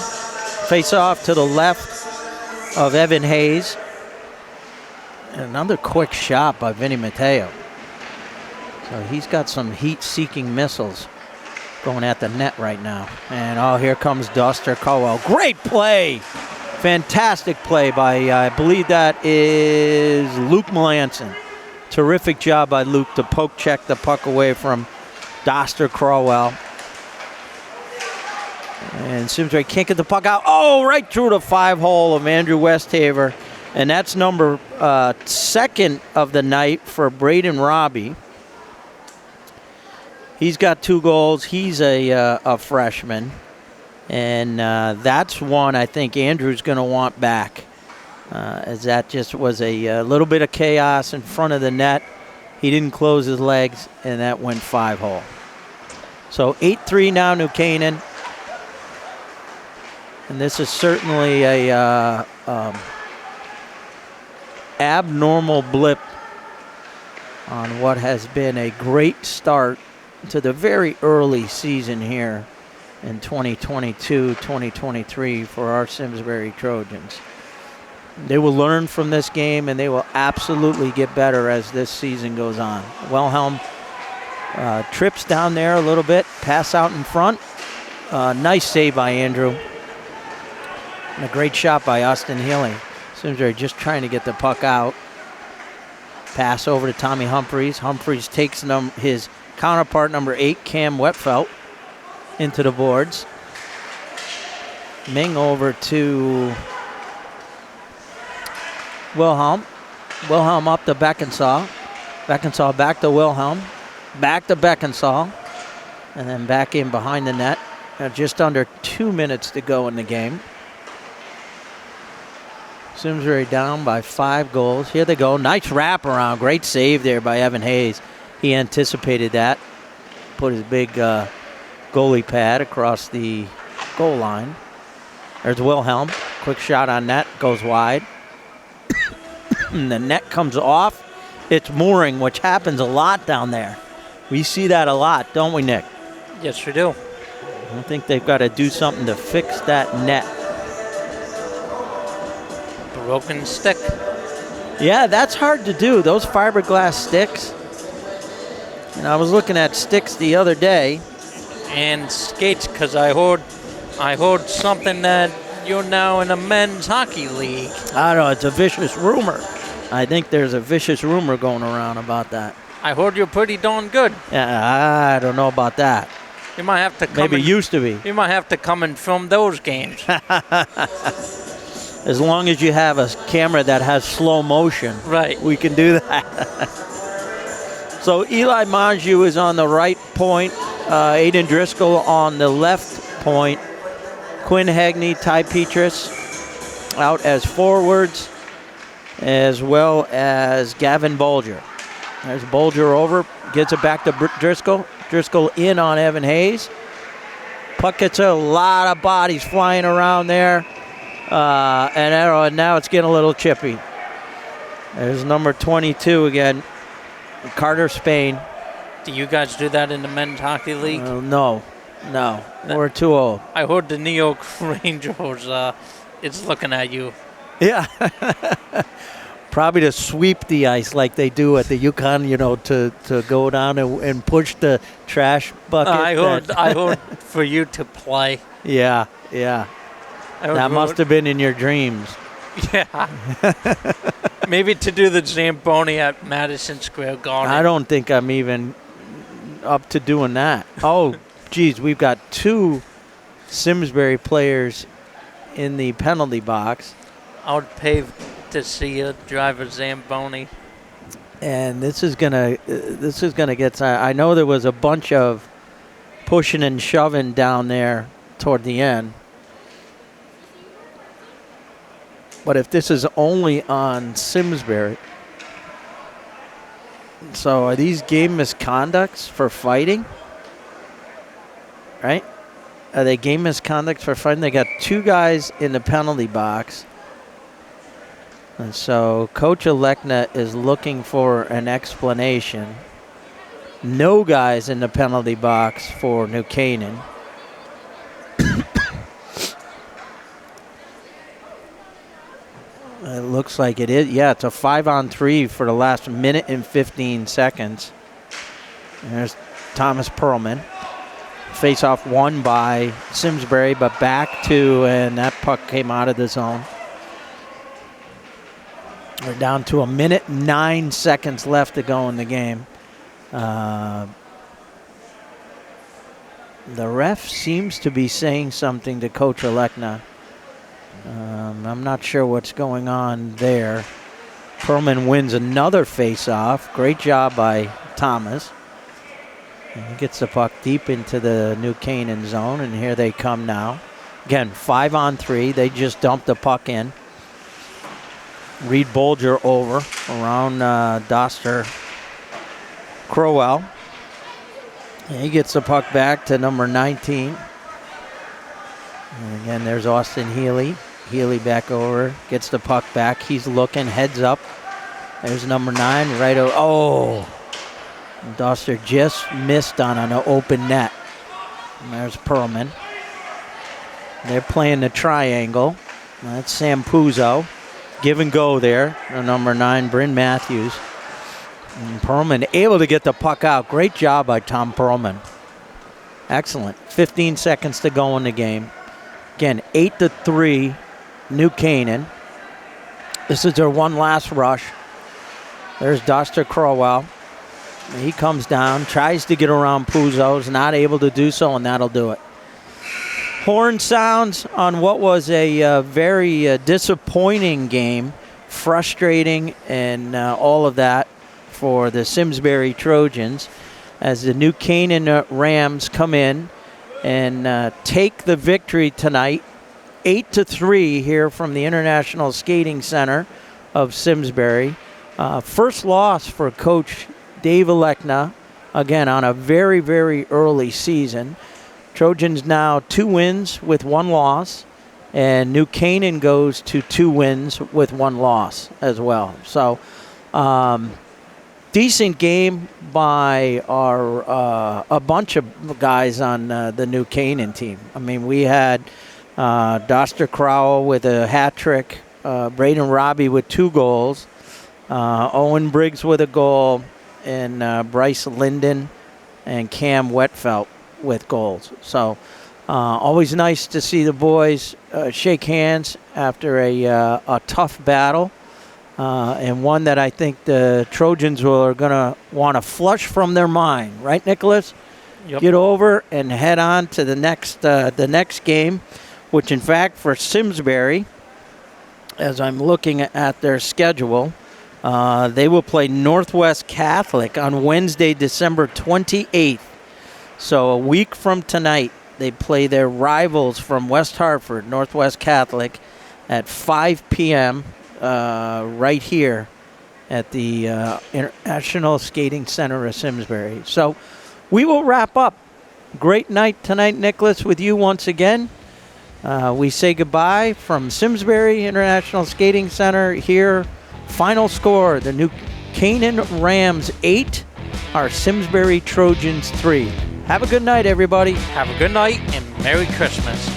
Face off to the left of Evan Hayes. And another quick shot by Vinny Matteo. So he's got some heat-seeking missiles going at the net right now. And here comes Duster Caldwell. Great play! Fantastic play by, I believe that is Luke Melanson. Terrific job by Luke to poke check the puck away from Duster Caldwell. And Simsbury can't get the puck out. Oh, right through the 5-hole of Andrew Westhaver. And that's number 2nd of the night for Braden Robbie. He's got 2 goals. He's a freshman. And that's one I think Andrew's going to want back. As that just was a little bit of chaos in front of the net. He didn't close his legs, and that went 5-hole. So 8-3 now, New Canaan. And this is certainly a abnormal blip on what has been a great start to the very early season here in 2022-2023 for our Simsbury Trojans. They will learn from this game, and they will absolutely get better as this season goes on. Wilhelm trips down there a little bit, pass out in front. Nice save by Andrew. And a great shot by Austin Healy. Simsbury just trying to get the puck out. Pass over to Tommy Humphreys. Humphreys takes his counterpart, number 8, Cam Wetfelt, into the boards. Ming over to Wilhelm. Wilhelm up to Beckinsale. Beckinsale back to Wilhelm. Back to Beckinsale. And then back in behind the net. Just under 2 minutes to go in the game. Simsbury down by 5 goals. Here they go. Nice wraparound. Great save there by Evan Hayes. He anticipated that. Put his big goalie pad across the goal line. There's Wilhelm. Quick shot on net. Goes wide. And the net comes off. It's mooring, which happens a lot down there. We see that a lot, don't we, Nick? Yes, we do. I think they've got to do something to fix that net. Broken stick. Yeah, that's hard to do. Those fiberglass sticks. And I was looking at sticks the other day. And skates, because I heard something that you're now in a men's hockey league. I don't know. It's a vicious rumor. I think there's a vicious rumor going around about that. I heard you're pretty darn good. Yeah, I don't know about that. You might have to come. Maybe used to be. You might have to come and film those games. As long as you have a camera that has slow motion, Right. we can do that. So Eli Monjou is on the right point. Aiden Driscoll on the left point. Quinn Hagney, Ty Petras out as forwards, as well as Gavin Bolger. There's Bolger over, gets it back to Driscoll. Driscoll in on Evan Hayes. Puck gets a lot of bodies flying around there. And now it's getting a little chippy. There's number 22 again, Carter Spain. Do you guys do that in the men's hockey league? No. We're too old. I heard the New York Rangers is looking at you. Yeah. Probably to sweep the ice like they do at the Yukon, to go down and push the trash bucket. I heard for you to play. Yeah. That must have been in your dreams. Yeah. Maybe to do the Zamboni at Madison Square Garden. I don't think I'm even up to doing that. Oh, geez, we've got 2 Simsbury players in the penalty box. I would pay to see you drive a Zamboni. And this is gonna get. I know there was a bunch of pushing and shoving down there toward the end. But if this is only on Simsbury, so are these game misconducts for fighting? Right? Are they game misconducts for fighting? They got 2 guys in the penalty box. And so Coach Alekna is looking for an explanation. No guys in the penalty box for New Canaan. It looks like it is. Yeah, it's a 5-on-3 for the last minute and 15 seconds. There's Thomas Perlman. Face-off won by Simsbury, but back to, and that puck came out of the zone. We're down to 1 minute, 9 seconds left to go in the game. The ref seems to be saying something to Coach Alekna. I'm not sure what's going on there. Perlman wins another face-off. Great job by Thomas. And he gets the puck deep into the New Canaan zone, and here they come now. Again, 5-on-3. They just dumped the puck in. Reed Bolger over around Doster Crowell. And he gets the puck back to number 19. And again, there's Austin Healy. Healy back over, gets the puck back. He's looking, heads up. There's number 9 right over. Oh! Doster just missed on an open net. And there's Perlman. They're playing the triangle. That's Sam Puzo. Give and go there. Number 9, Bryn Matthews. And Perlman able to get the puck out. Great job by Tom Perlman. Excellent. 15 seconds to go in the game. Again, 8-3, New Canaan. This is their one last rush. There's Doster Crowell. He comes down, tries to get around Puzo, is not able to do so, and that'll do it. Horn sounds on what was a very disappointing game, frustrating and all of that for the Simsbury Trojans as the New Canaan Rams come in and take the victory tonight, 8-3 here from the International Skating Center of Simsbury. First loss for Coach Dave Alekna, again on a very, very early season. Trojans now 2 wins with 1 loss, and New Canaan goes to 2 wins with 1 loss as well. So decent game by a bunch of guys on the New Canaan team. I mean, we had Doster Crowell with a hat trick, Braden Robbie with 2 goals, Owen Briggs with a goal, and Bryce Linden and Cam Wetfelt with goals. So always nice to see the boys shake hands after a tough battle, and one that I think the Trojans are going to want to flush from their mind. Right, Nicholas? Yep. Get over and head on to the next game, which in fact for Simsbury, as I'm looking at their schedule, they will play Northwest Catholic on Wednesday, December 28th. So a week from tonight, they play their rivals from West Hartford, Northwest Catholic, at 5 p.m. Right here at the International Skating Center of Simsbury. So we will wrap up. Great night tonight, Nicholas, with you once again. We say goodbye from Simsbury International Skating Center here. Final score, the New Canaan Rams 8, our Simsbury Trojans 3. Have a good night, everybody. Have a good night and Merry Christmas.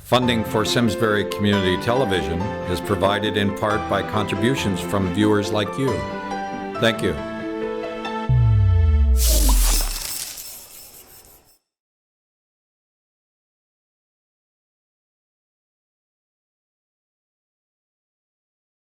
Funding for Simsbury Community Television is provided in part by contributions from viewers like you. Thank you.